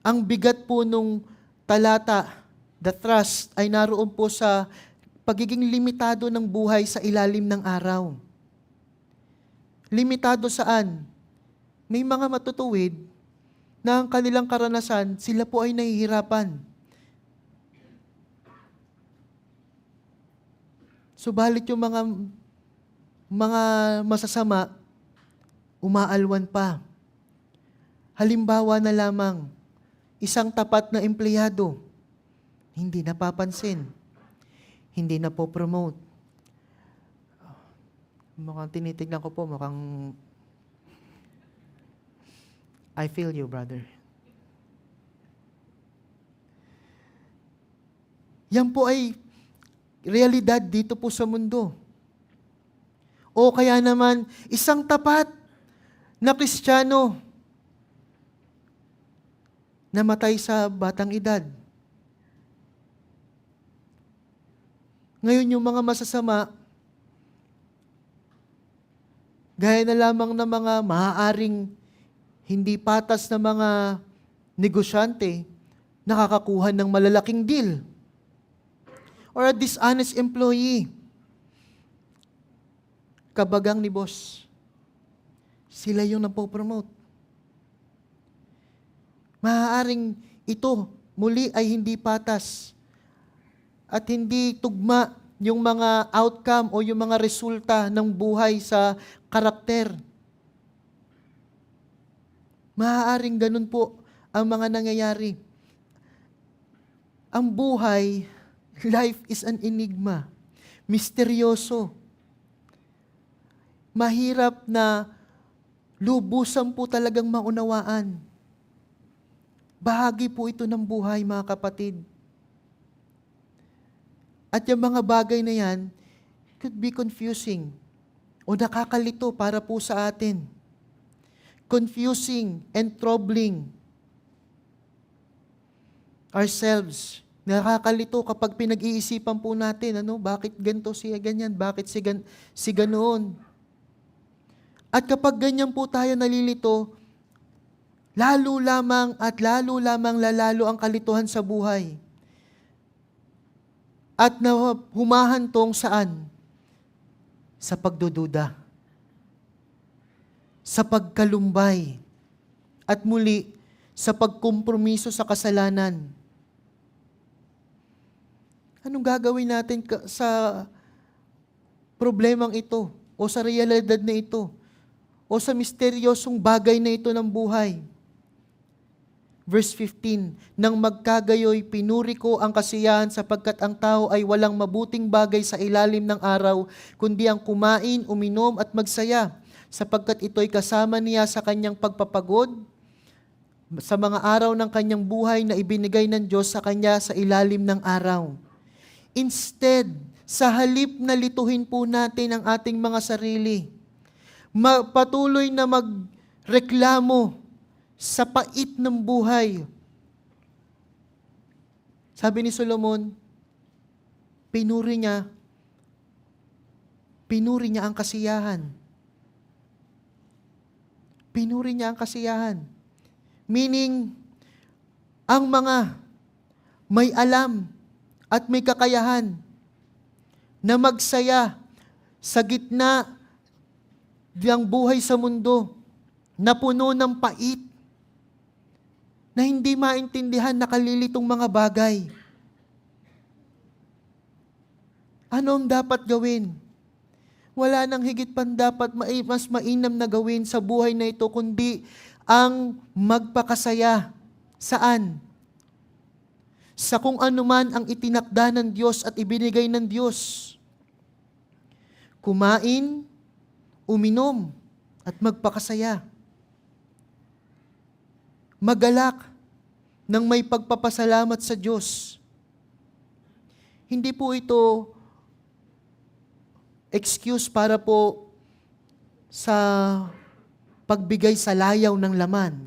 Ang bigat po nung talata, the thrust, ay naroon po sa pagiging limitado ng buhay sa ilalim ng araw. Limitado saan? May mga matutuwid na ang kanilang karanasan, sila po ay nahihirapan. Subalit yung mga masasama, umaalwan pa. Halimbawa na lamang, isang tapat na empleyado, hindi napapansin, hindi na po promote. Mukhang tinitignan ko po, mukhang I feel you, brother. Yan po ay realidad dito po sa mundo. O kaya naman, isang tapat na Kristiyano namatay sa batang edad. Ngayon yung mga masasama, gaya na lamang ng mga maaaring hindi patas na mga negosyante, nakakakuha ng malalaking deal. Or a dishonest employee, kabagang ni boss, sila yung napopromote. Maaaring ito muli ay hindi patas at hindi tugma yung mga outcome o yung mga resulta ng buhay sa karakter. Maaaring ganun po ang mga nangyayari. Ang buhay, life is an enigma. Misteryoso. Mahirap na lubusan po talagang maunawaan. Bahagi po ito ng buhay, mga kapatid. At yung mga bagay na yan could be confusing o nakakalito para po sa atin. Confusing and troubling ourselves. Nakakalito kapag pinag-iisipan po natin, bakit ganito siya ganyan, bakit si ganoon. At kapag ganyan po tayo nalilito, lalo lamang lalalo ang kalituhan sa buhay. At na humahantong saan? Sa pagdududa. Sa pagkalumbay. At muli, sa pagkompromiso sa kasalanan. Anong gagawin natin sa problemang ito? O sa realidad na ito? O sa misteryosong bagay na ito ng buhay? Verse 15, nang magkagayoy, pinuri ko ang kasiyahan sapagkat ang tao ay walang mabuting bagay sa ilalim ng araw, kundi ang kumain, uminom at magsaya, sapagkat ito'y kasama niya sa kanyang pagpapagod, sa mga araw ng kanyang buhay na ibinigay ng Diyos sa kanya sa ilalim ng araw. Instead, sa halip na lituhin po natin ang ating mga sarili, patuloy na magreklamo sa pait ng buhay. Sabi ni Solomon, pinuri niya ang kasiyahan. Pinuri niya ang kasiyahan. Meaning, ang mga may alam at may kakayahan na magsaya sa gitna ng buhay sa mundo na puno ng pait, na hindi maintindihan nakalilitong mga bagay. Ano ang dapat gawin? Wala nang higit pang dapat mas mainam na gawin sa buhay na ito, kundi ang magpakasaya. Saan? Sa kung ano man ang itinakda ng Diyos at ibinigay ng Diyos. Kumain, uminom, at magpakasaya. Magalak ng may pagpapasalamat sa Diyos. Hindi po ito excuse para po sa pagbigay sa layaw ng laman.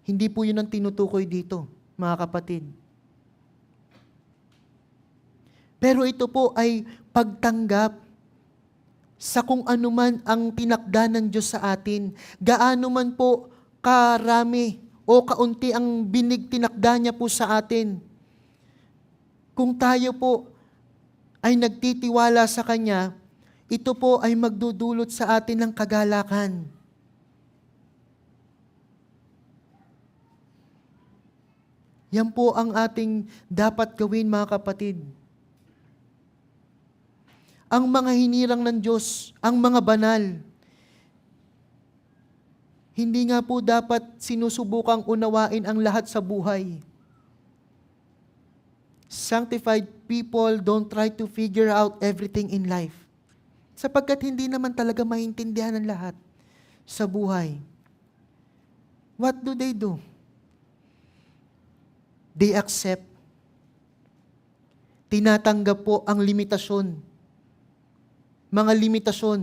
Hindi po yun ang tinutukoy dito, mga kapatid. Pero ito po ay pagtanggap sa kung ano man ang tinakda ng Diyos sa atin. Gaano man po karami o kaunti ang tinakda niya po sa atin. Kung tayo po ay nagtitiwala sa Kanya, ito po ay magdudulot sa atin ng kagalakan. Yan po ang ating dapat gawin, mga kapatid. Ang mga hinirang ng Diyos, ang mga banal, hindi nga po dapat sinusubukang unawain ang lahat sa buhay. Sanctified people don't try to figure out everything in life. Sapagkat hindi naman talaga maintindihan ng lahat sa buhay. What do? They accept. Tinatanggap po ang limitasyon. Mga limitasyon.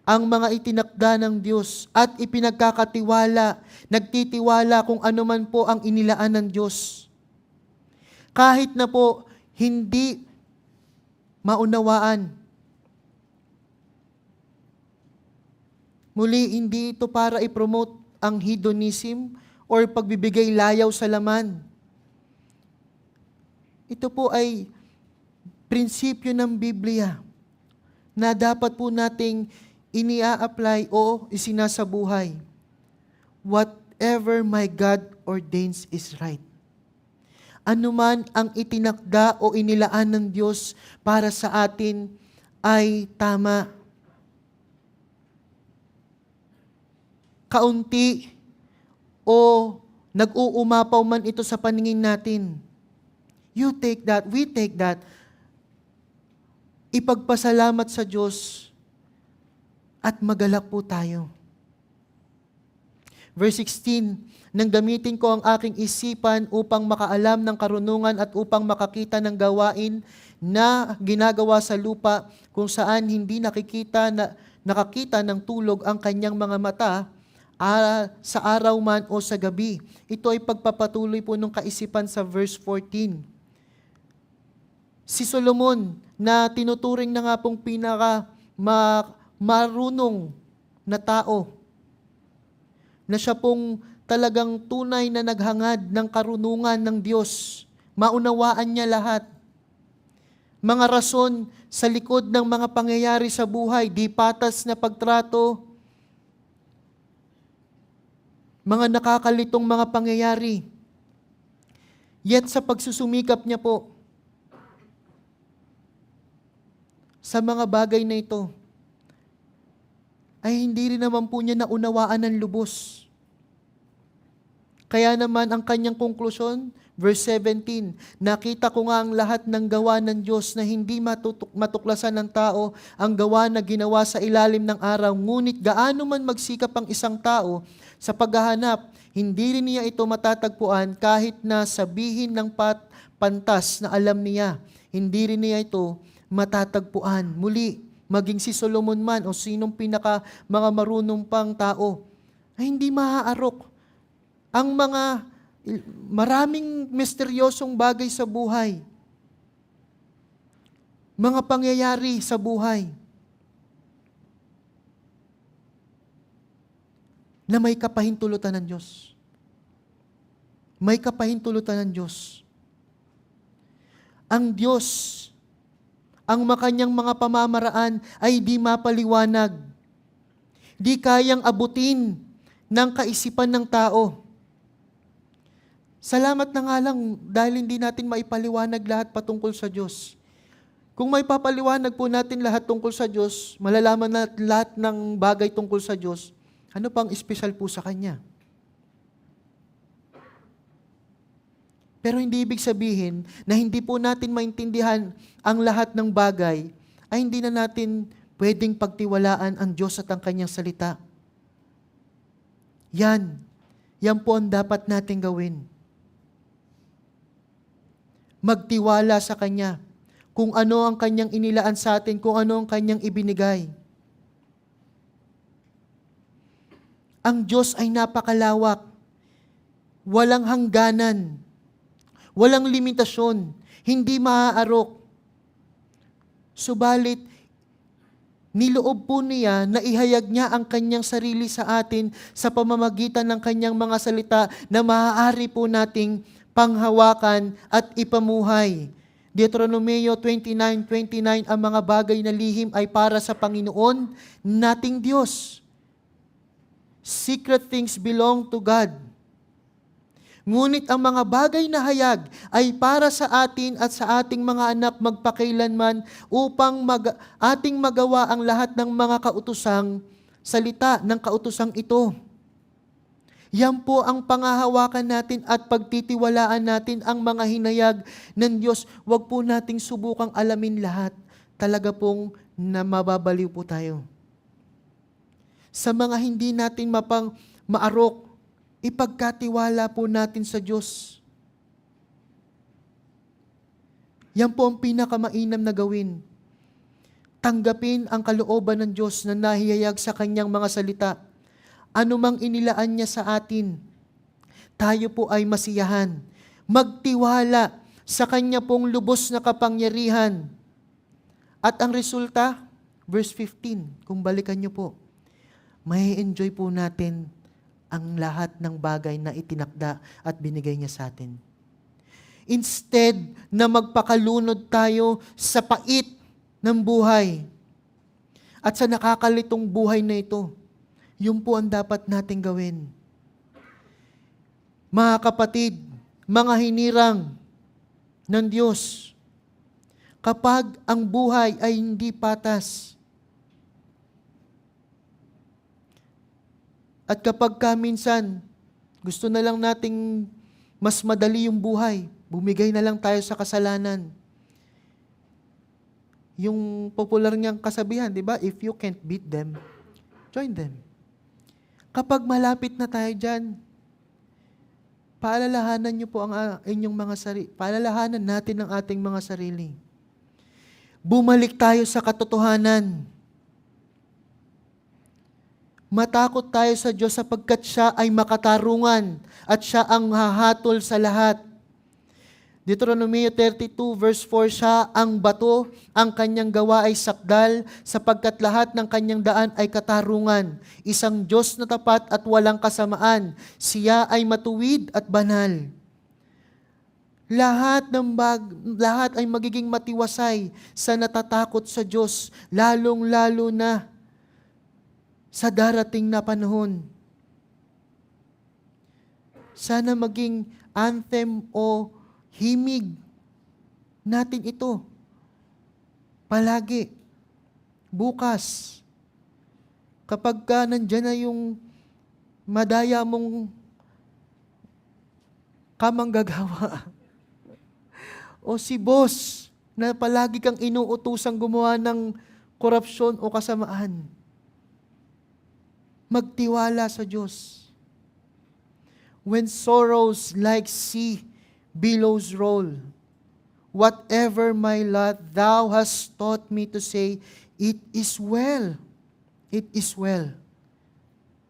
Ang mga itinakda ng Diyos at ipinagkakatiwala, nagtitiwala kung ano man po ang inilaan ng Diyos. Kahit na po hindi maunawaan. Muli, hindi ito para i-promote ang hedonism or pagbibigay layaw sa laman. Ito po ay prinsipyo ng Biblia na dapat po nating inia-apply o isinasabuhay. Whatever my God ordains is right. Ano man ang itinakda o inilaan ng Diyos para sa atin ay tama. Kaunti o nag-uumapaw man ito sa paningin natin. You take that, we take that. Ipagpasalamat sa Diyos at magalak po tayo. Verse 16, nang gamitin ko ang aking isipan upang makaalam ng karunungan at upang makakita ng gawain na ginagawa sa lupa kung saan hindi nakakita ng tulog ang kanyang mga mata sa araw man o sa gabi. Ito ay pagpapatuloy po ng kaisipan sa verse 14. Si Solomon na tinuturing na nga pong marunong na tao, na siya pong talagang tunay na naghangad ng karunungan ng Diyos. Maunawaan niya lahat. Mga rason sa likod ng mga pangyayari sa buhay, di patas na pagtrato, mga nakakalitong mga pangyayari. Yet sa pagsusumikap niya po, sa mga bagay na ito, ay hindi rin naman po niya naunawaan ng lubos. Kaya naman ang kanyang konklusyon, verse 17, nakita ko nga ang lahat ng gawa ng Diyos na hindi matuklasan ng tao, ang gawa na ginawa sa ilalim ng araw. Ngunit gaano man magsikap ang isang tao sa paghahanap, hindi rin niya ito matatagpuan kahit na sabihin ng pantas na alam niya. Hindi rin niya ito matatagpuan. Muli, maging si Solomon man o sinong mga marunong pang tao, ay hindi maaarok ang mga maraming misteryosong bagay sa buhay, mga pangyayari sa buhay, na may kapahintulutan ng Diyos. May kapahintulutan ng Diyos. Ang Diyos, ang makanyang mga pamamaraan ay di mapaliwanag. Di kayang abutin ng kaisipan ng tao. Salamat na nga lang dahil hindi natin maipaliwanag lahat patungkol sa Diyos. Kung may papaliwanag po natin lahat tungkol sa Diyos, malalaman natin lahat ng bagay tungkol sa Diyos, ano pang espesyal po sa Kanya? Pero hindi ibig sabihin na hindi po natin maintindihan ang lahat ng bagay, ay hindi na natin pwedeng pagtiwalaan ang Diyos at ang Kanyang salita. Yan po ang dapat natin gawin. Magtiwala sa Kanya. kung ano ang kanyang inilaan sa atin, kung ano ang kanyang ibinigay. Ang Diyos ay napakalawak, walang hangganan, walang limitasyon, hindi maaarok. Subalit, niloob po niya na ihayag niya ang kanyang sarili sa atin sa pamamagitan ng kanyang mga salita na maaari po nating panghawakan at ipamuhay. Deuteronomio 29:29, ang mga bagay na lihim ay para sa Panginoon nating Diyos. Secret things belong to God. Ngunit ang mga bagay na hayag ay para sa atin at sa ating mga anak magpakailanman upang ating magawa ang lahat ng mga kautusang salita ng kautosang ito. Yan po ang pangahawakan natin at pagtitiwalaan natin ang mga hinayag ng Diyos. Huwag po nating subukang alamin lahat. Talaga pong na mababaliw po tayo. Sa mga hindi natin maarok, ipagkatiwala po natin sa Diyos. Yan po ang pinakamainam na gawin. Tanggapin ang kalooban ng Diyos na nahihayag sa kanyang mga salita. Ano mang inilaan niya sa atin, tayo po ay masiyahan. Magtiwala sa kanya pong lubos na kapangyarihan. At ang resulta, verse 15, kung balikan niyo po, may enjoy po natin ang lahat ng bagay na itinakda at binigay niya sa atin. Instead na magpakalunod tayo sa pait ng buhay at sa nakakalitong buhay na ito, yun po ang dapat nating gawin. Mga kapatid, mga hinirang ng Diyos, kapag ang buhay ay hindi patas, at kapag minsan, gusto na lang nating mas madali yung buhay, bumigay na lang tayo sa kasalanan. Yung popular niyang kasabihan, di ba? If you can't beat them, join them. Kapag malapit na tayo dyan, paalalahanan niyo po ang inyong mga sarili. Paalalahanan natin ang ating mga sarili. Bumalik tayo sa katotohanan. Matakot tayo sa Diyos sapagkat siya ay makatarungan at siya ang hahatol sa lahat. Deuteronomio 32 verse 4, siya ang bato, ang kanyang gawa ay sakdal, sapagkat lahat ng kanyang daan ay katarungan. Isang Diyos na tapat at walang kasamaan. Siya ay matuwid at banal. Lahat ay magiging matiwasay sa natatakot sa Diyos, lalong-lalo na sa darating na panahon. Sana maging anthem o himig natin ito. Palagi. Bukas. Kapag nandyan na yung madaya mong kamanggagawa. O si boss na palagi kang inuutosang gumawa ng korupsyon o kasamaan. Magtiwala sa Diyos. When sorrows like sea billows roll, whatever my lot, thou hast taught me to say, it is well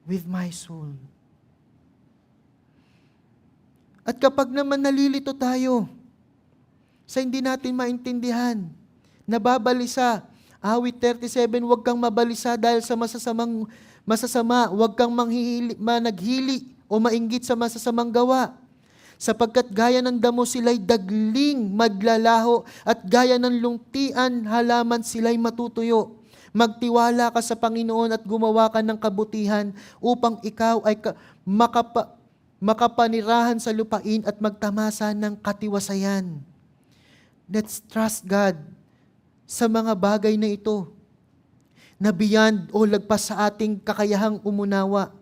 with my soul. At kapag naman nalilito tayo, sa hindi natin maintindihan, nababalisa, awit 37, huwag kang mabalisa dahil sa masasama, huwag kang managhili o mainggit sa masasamang gawa. Sapagkat gaya ng damo sila'y dagling maglalaho at gaya ng lungtian halaman sila'y matutuyo. Magtiwala ka sa Panginoon at gumawa ka ng kabutihan upang ikaw ay makapanirahan sa lupain at magtamasa ng katiwasayan. Let's trust God sa mga bagay na ito na beyond o lagpas sa ating kakayahang umunawa.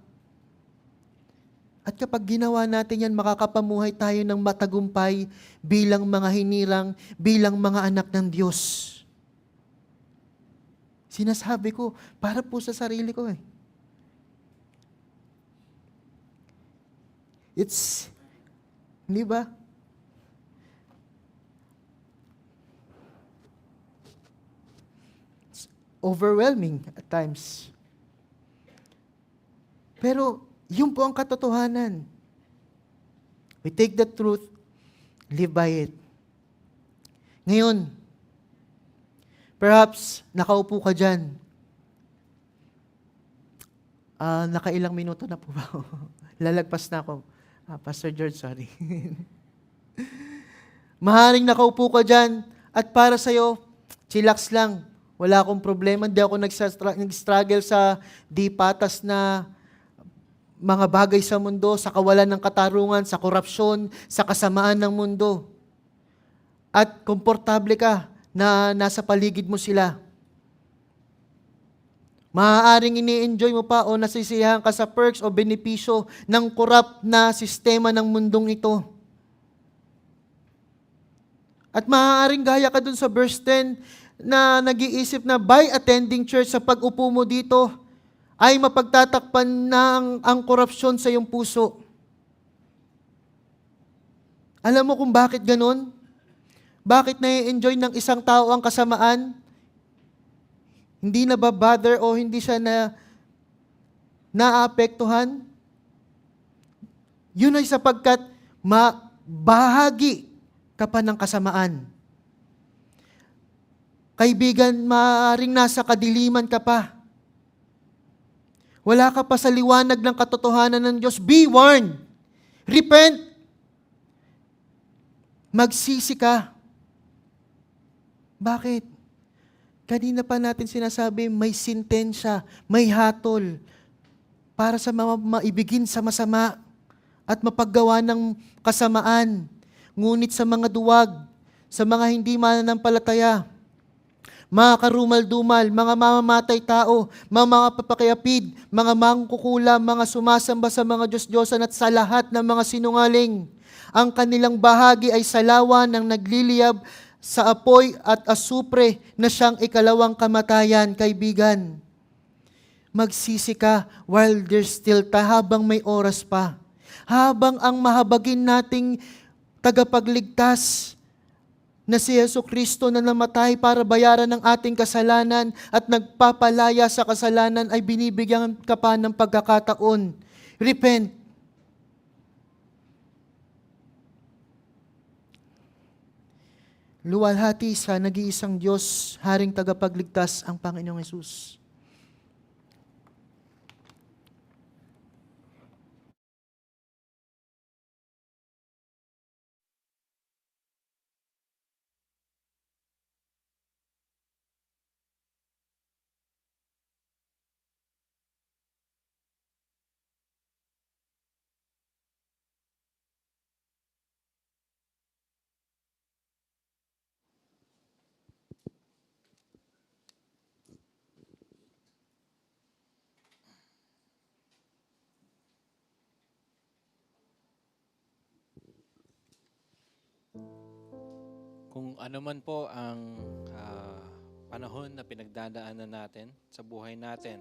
At kapag ginawa natin yan, makakapamuhay tayo ng matagumpay bilang mga hinirang, bilang mga anak ng Diyos. Sinasabi ko, para po sa sarili ko eh. Di ba? overwhelming at times. Pero, yun po ang katotohanan. We take the truth, live by it. Ngayon, perhaps, nakaupo ka dyan. Nakailang minuto na po ba ako? Lalagpas na ako. Pastor George, sorry. Maharing nakaupo ka dyan at para sa'yo, chillax lang. Wala akong problema. Hindi ako nag-struggle sa di patas na mga bagay sa mundo, sa kawalan ng katarungan, sa korupsyon, sa kasamaan ng mundo. At komportable ka na nasa paligid mo sila. Maaaring ini-enjoy mo pa o nasisiyahan ka sa perks o benepisyo ng korap na sistema ng mundong ito. At maaaring gaya ka dun sa verse 10 na nag-iisip na by attending church sa pag-upo mo dito ay mapagtatakpan na ang korupsyon sa iyong puso. Alam mo kung bakit ganun? Bakit na-enjoy ng isang tao ang kasamaan? Hindi na ba-bother o hindi siya naapektuhan? Yun ay sapagkat bahagi ka pa ng kasamaan. Kaibigan, maaaring nasa kadiliman ka pa. Wala ka pa sa liwanag ng katotohanan ng Diyos. Be warned. Repent. Magsisi ka. Bakit? Kanina pa natin sinasabi, may sintensya, may hatol para sa mga maibigin sa masama at mapaggawa ng kasamaan. Ngunit sa mga duwag, sa mga hindi mananampalataya, mga karumal-dumal, mga mamamatay tao, mga papakayapid, mga mangkukula, mga sumasamba sa mga Diyos-Diyosan at sa lahat ng mga sinungaling. Ang kanilang bahagi ay salawan ng nagliliyab sa apoy at asupre na siyang ikalawang kamatayan, kaibigan. Magsisi ka while there's still time, habang may oras pa. Habang ang mahabagin nating tagapagligtas na si Jesucristo na namatay para bayaran ng ating kasalanan at nagpapalaya sa kasalanan ay binibigyan ka pa ng pagkakataon. Repent. Luwalhati sa nag-iisang Diyos, Haring tagapagligtas ang Panginoong Hesus. Kung ano man po ang panahon na pinagdadaanan natin sa buhay natin,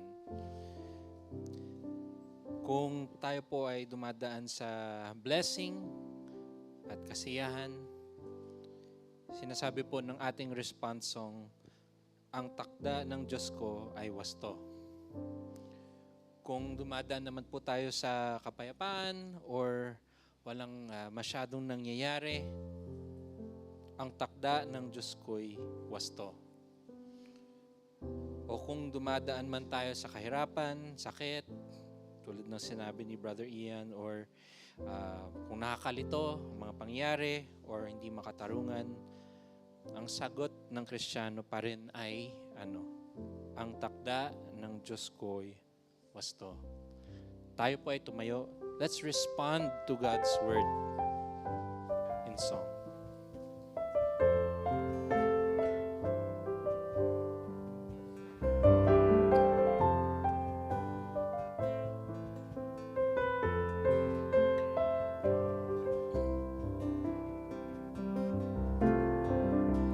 kung tayo po ay dumadaan sa blessing at kasiyahan, sinasabi po ng ating response song, ang takda ng Diyos ko ay wasto. Kung dumadaan naman po tayo sa kapayapaan or walang masyadong nangyayari, ang takda ng Diyos ko'y wasto. O kung dumadaan man tayo sa kahirapan, sakit, tulad ng sinabi ni Brother Ian, or kung nakakalito, mga pangyari, or hindi makatarungan, ang sagot ng Kristiyano pa rin ay, ang takda ng Diyos ko'y wasto. Tayo po ay tumayo. Let's respond to God's word in song.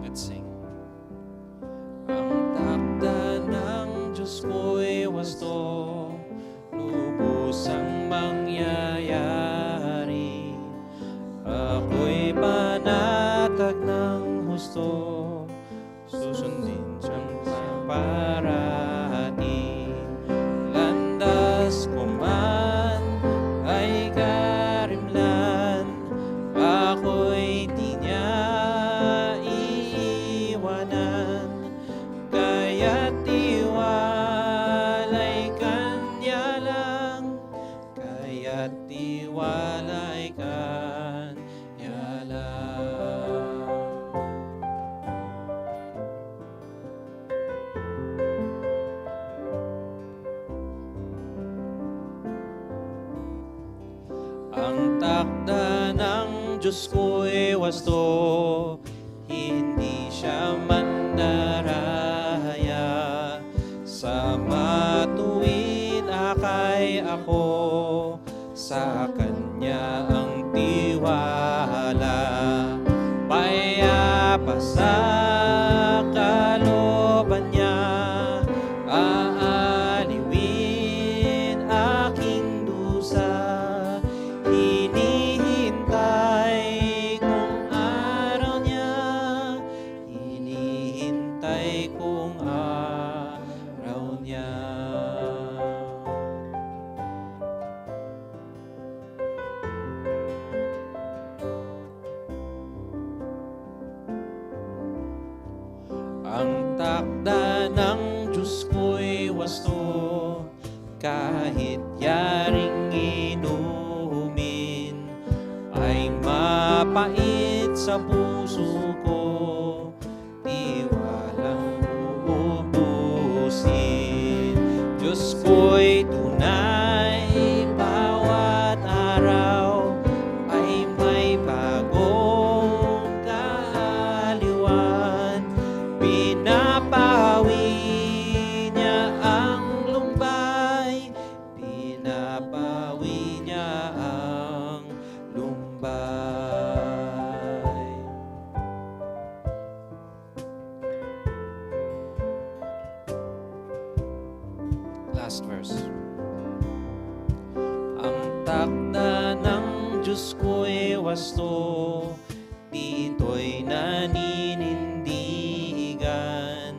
Let's sing. Ang takda ng Diyos ko'y wasto, lubusang mangyayari. Ako'y panatag ng husto, susundin siyang para Diyos ko'y wasto, hindi siya mandaraya. Sa matuwid akay ako, sa Kanya ang tiwala. Payapa sa kalooban niya, aaliwin aking dusa. Hinihintay kong araw niya, hinihintay kong araw niya. Ang takda ng Diyos ko'y wasto, kahit yaring inumin, ay mapait sa puso ko, tiwalang uubusin. Diyos ko'y tunay, bawat araw ay may bagong kaaliwan. Pinapawi niya ang lumbay, pinapawi niya ang lumbay. Last verse. Ang takda ng Diyos ko'y wasto, dito'y naninindigan.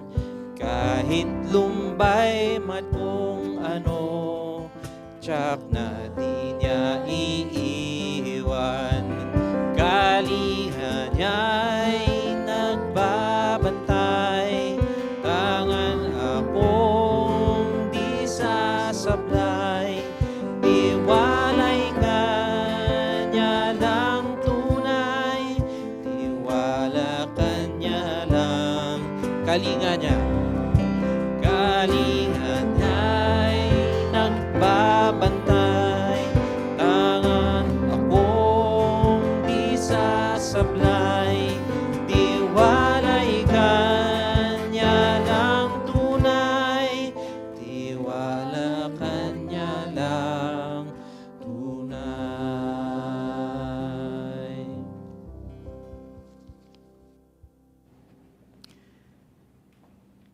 Kahit lumbay man kung ano, tiyak na di niya iiwan. Kalinga niya'y nagbabantay, tangan akong di sasablay. Tiwalay ka niya lang tunay, tiwala ka niya lang. Kalinga niya, kalinga niya'y nagbabantay, tangan akong di sasablay. Tiwalay ka niya lang tunay, tiwala ka niya lang tunay.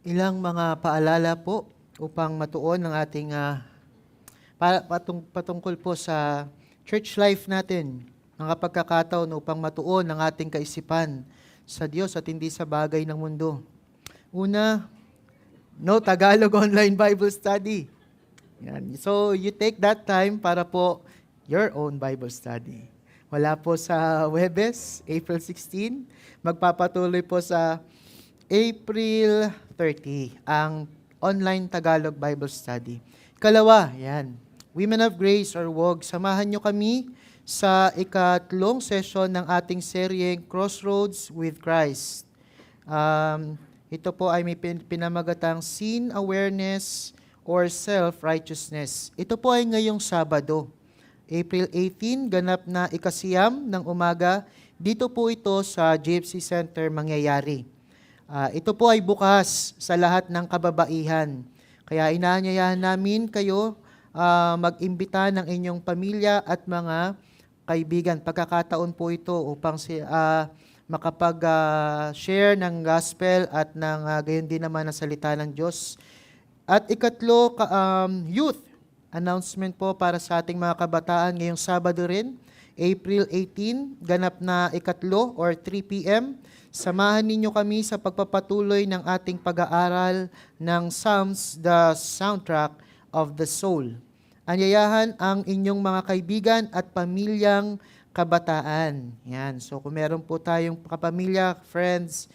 Ilang mga paalala po upang matuon ang ating patungkol po sa church life natin. Mga pagkakataon upang matuon ang ating kaisipan sa Diyos at hindi sa bagay ng mundo. Una, no Tagalog online Bible study. Yan. So, you take that time para po your own Bible study. Wala po sa Webes, April 16. Magpapatuloy po sa April 30, ang online Tagalog Bible study. Kalawa, yan. Women of Grace or WOG, samahan nyo kami sa ikatlong session ng ating seryeng Crossroads with Christ. Ito po ay may pinamagatang Sin Awareness or Self-Righteousness. Ito po ay ngayong Sabado, April 18, ganap na ikasiyam ng umaga. Dito po ito sa GFC Center mangyayari. Ito po ay bukas sa lahat ng kababaihan. Kaya inaanyayahan namin kayo mag-imbita ng inyong pamilya at mga kaibigan. Pagkakataon po ito upang makapag-share ng gospel at ng gayon din naman ang salita ng Diyos. At ikatlo, youth announcement po para sa ating mga kabataan ngayong Sabado rin, April 18, ganap na ikatlo or 3 p.m. Samahan ninyo kami sa pagpapatuloy ng ating pag-aaral ng Psalms, the soundtrack of the soul. Anyayahan ang inyong mga kaibigan at pamilyang kabataan. Yan. So kung meron po tayong kapamilya, friends,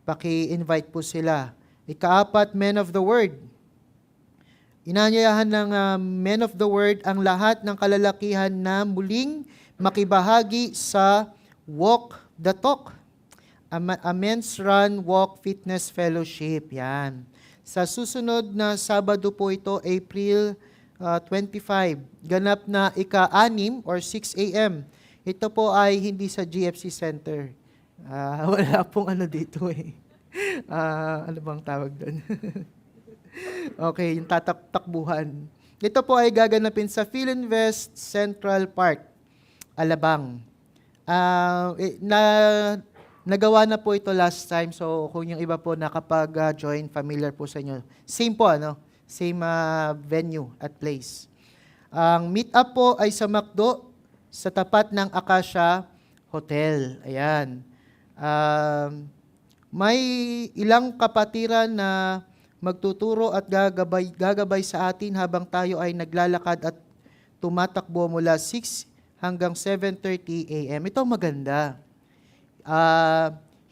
paki-invite po sila. Ikaapat, Men of the Word. Inanyayahan ng Men of the Word ang lahat ng kalalakihan na muling makibahagi sa Walk the Talk, a Men's Run Walk Fitness Fellowship. Yan. Sa susunod na Sabado po ito, April 25, ganap na ika-6 or 6 a.m. Ito po ay hindi sa GFC Center. Wala pong ano dito eh. Ano bang tawag doon? Okay, yung tatakbuhan. Ito po ay gaganapin sa Philinvest Central Park, Alabang. Nagawa na po ito last time, so kung yung iba po nakapag-join, familiar po sa inyo. Same po, ano? Same venue at place. Ang meet-up po ay sa McDo, sa tapat ng Acacia Hotel. Ayan. May ilang kapatiran na magtuturo at gagabay sa atin habang tayo ay naglalakad at tumatakbo mula 6 hanggang 7:30 a.m. Ito maganda.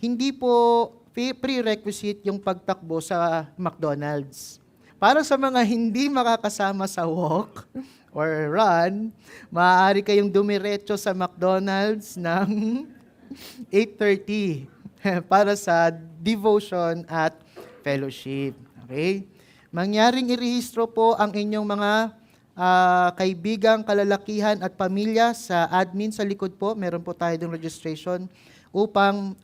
Hindi po prerequisite yung pagtakbo sa McDonald's. Para sa mga hindi makakasama sa walk or run, maaari kayong dumiretso sa McDonald's ng 8:30 para sa devotion at fellowship. Okay? Mangyaring irehistro po ang inyong mga kaibigang, kalalakihan at pamilya sa admin sa likod po. Meron po tayo ng registration upang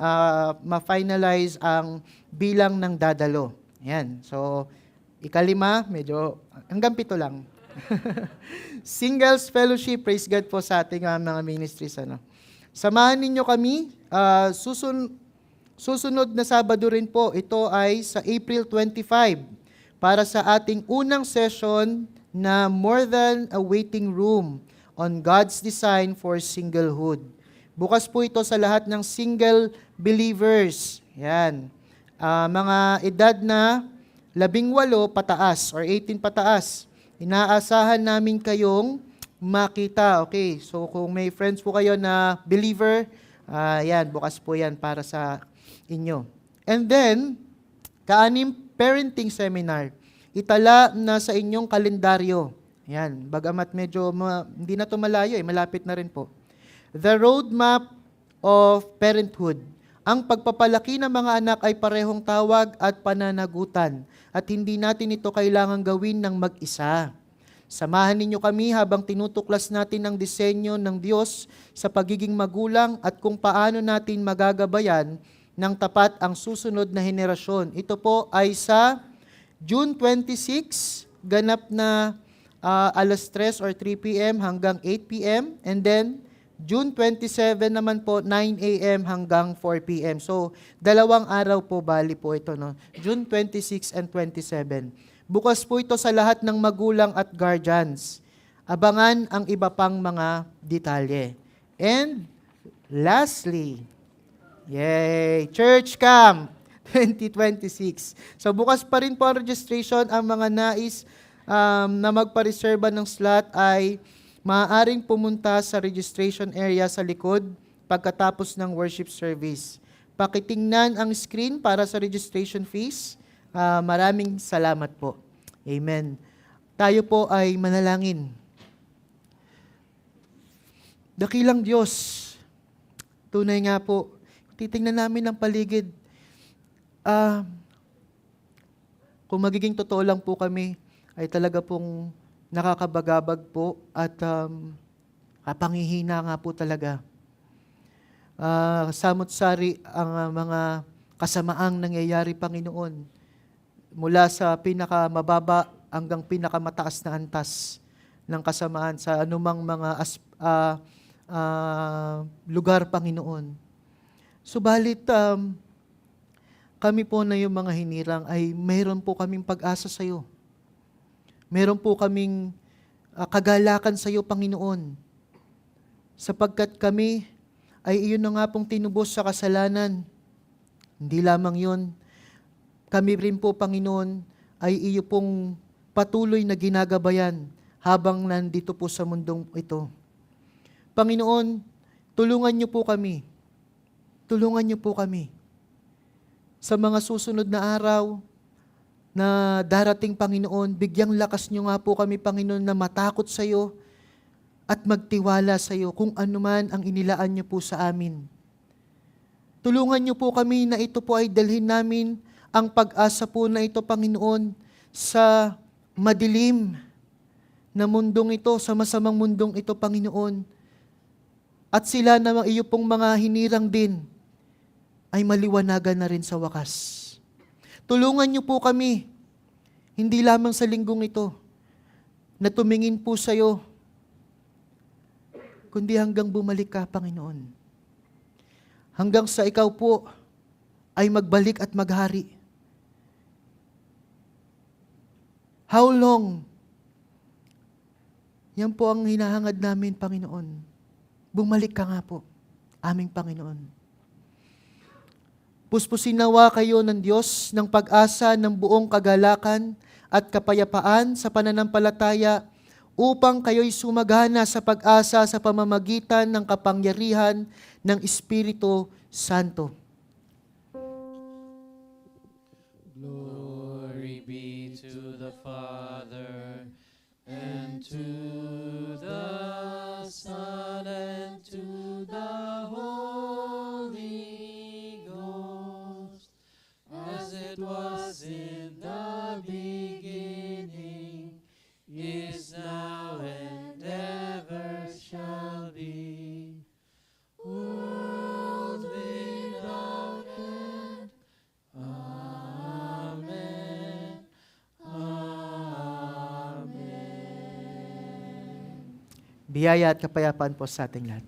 ma-finalize ang bilang ng dadalo. Yan. So, ikalima, medyo hanggang 7 lang. Singles Fellowship, praise God po sa ating mga ministries. Samahan ninyo kami. Susunod na Sabado rin po, ito ay sa April 25 para sa ating unang session na More Than a Waiting Room on God's Design for Singlehood. Bukas po ito sa lahat ng single believers. Yan. Mga edad na 18 pataas or 18 pataas. Inaasahan namin kayong makita. Okay, so kung may friends po kayo na believer, yan, bukas po yan para sa inyo. And then, kaanim parenting seminar. Itala na sa inyong kalendaryo. Yan, bagamat medyo hindi na to malayo, malapit na rin po. The Roadmap of Parenthood. Ang pagpapalaki ng mga anak ay parehong tawag at pananagutan at hindi natin ito kailangang gawin ng mag-isa. Samahan ninyo kami habang tinutuklas natin ang disenyo ng Diyos sa pagiging magulang at kung paano natin magagabayan ng tapat ang susunod na henerasyon. Ito po ay sa June 26, ganap na alas 3 or 3 p.m. hanggang 8 p.m. And then, June 27 naman po, 9 a.m. hanggang 4 p.m. So, 2 araw po bali po ito. No? June 26 and 27. Bukas po ito sa lahat ng magulang at guardians. Abangan ang iba pang mga detalye. And, lastly, yay! Church Camp 2026. So bukas pa rin po ang registration. Ang mga nais na magpa-reserva ng slot ay maaaring pumunta sa registration area sa likod pagkatapos ng worship service. Pakitingnan ang screen para sa registration fees. Maraming salamat po. Amen. Tayo po ay manalangin. Dakilang Diyos, tunay nga po, titingnan namin ang paligid. Kung magiging totoo lang po kami, ay talaga pong nakakabagabag po at kapangihina nga po talaga. Samot-sari ang mga kasamaang nangyayari, Panginoon, mula sa pinakamababa hanggang pinakamataas na antas ng kasamaan sa anumang mga lugar, Panginoon. Subalit, kami po na yung mga hinirang ay mayroon po kaming pag-asa sa iyo. Mayroon po kaming kagalakan sa iyo, Panginoon. Sapagkat kami ay iyon na nga pong tinubos sa kasalanan. Hindi lamang yun. Kami rin po, Panginoon, ay iyo pong patuloy na ginagabayan habang nandito po sa mundong ito. Panginoon, tulungan niyo po kami. Tulungan niyo po kami. Sa mga susunod na araw na darating, Panginoon, bigyang lakas niyo nga po kami, Panginoon, na matakot sa iyo at magtiwala sa iyo kung anuman ang inilaan niyo po sa amin. Tulungan niyo po kami na ito po ay dalhin namin ang pag-asa po na ito, Panginoon, sa madilim na mundong ito, sa masamang mundong ito, Panginoon. at sila na iyo pong mga hinirang din ay maliwanagan na rin sa wakas. Tulungan niyo po kami, hindi lamang sa linggong ito, na tumingin po sa iyo, kundi hanggang bumalik ka, Panginoon. Hanggang sa ikaw po ay magbalik at maghari. How long? Yan po ang hinahangad namin, Panginoon. Bumalik ka nga po, aming Panginoon. Puspusin nawa kayo ng Diyos ng pag-asa ng buong kagalakan at kapayapaan sa pananampalataya upang kayo'y sumagana sa pag-asa sa pamamagitan ng kapangyarihan ng Espiritu Santo. Glory be to the Father, and to the Son, and to the Holy Ghost, as it was in the beginning, is now, and ever shall be, world without end. Amen. Amen. Biyaya at kapayapaan po sa ating lahat.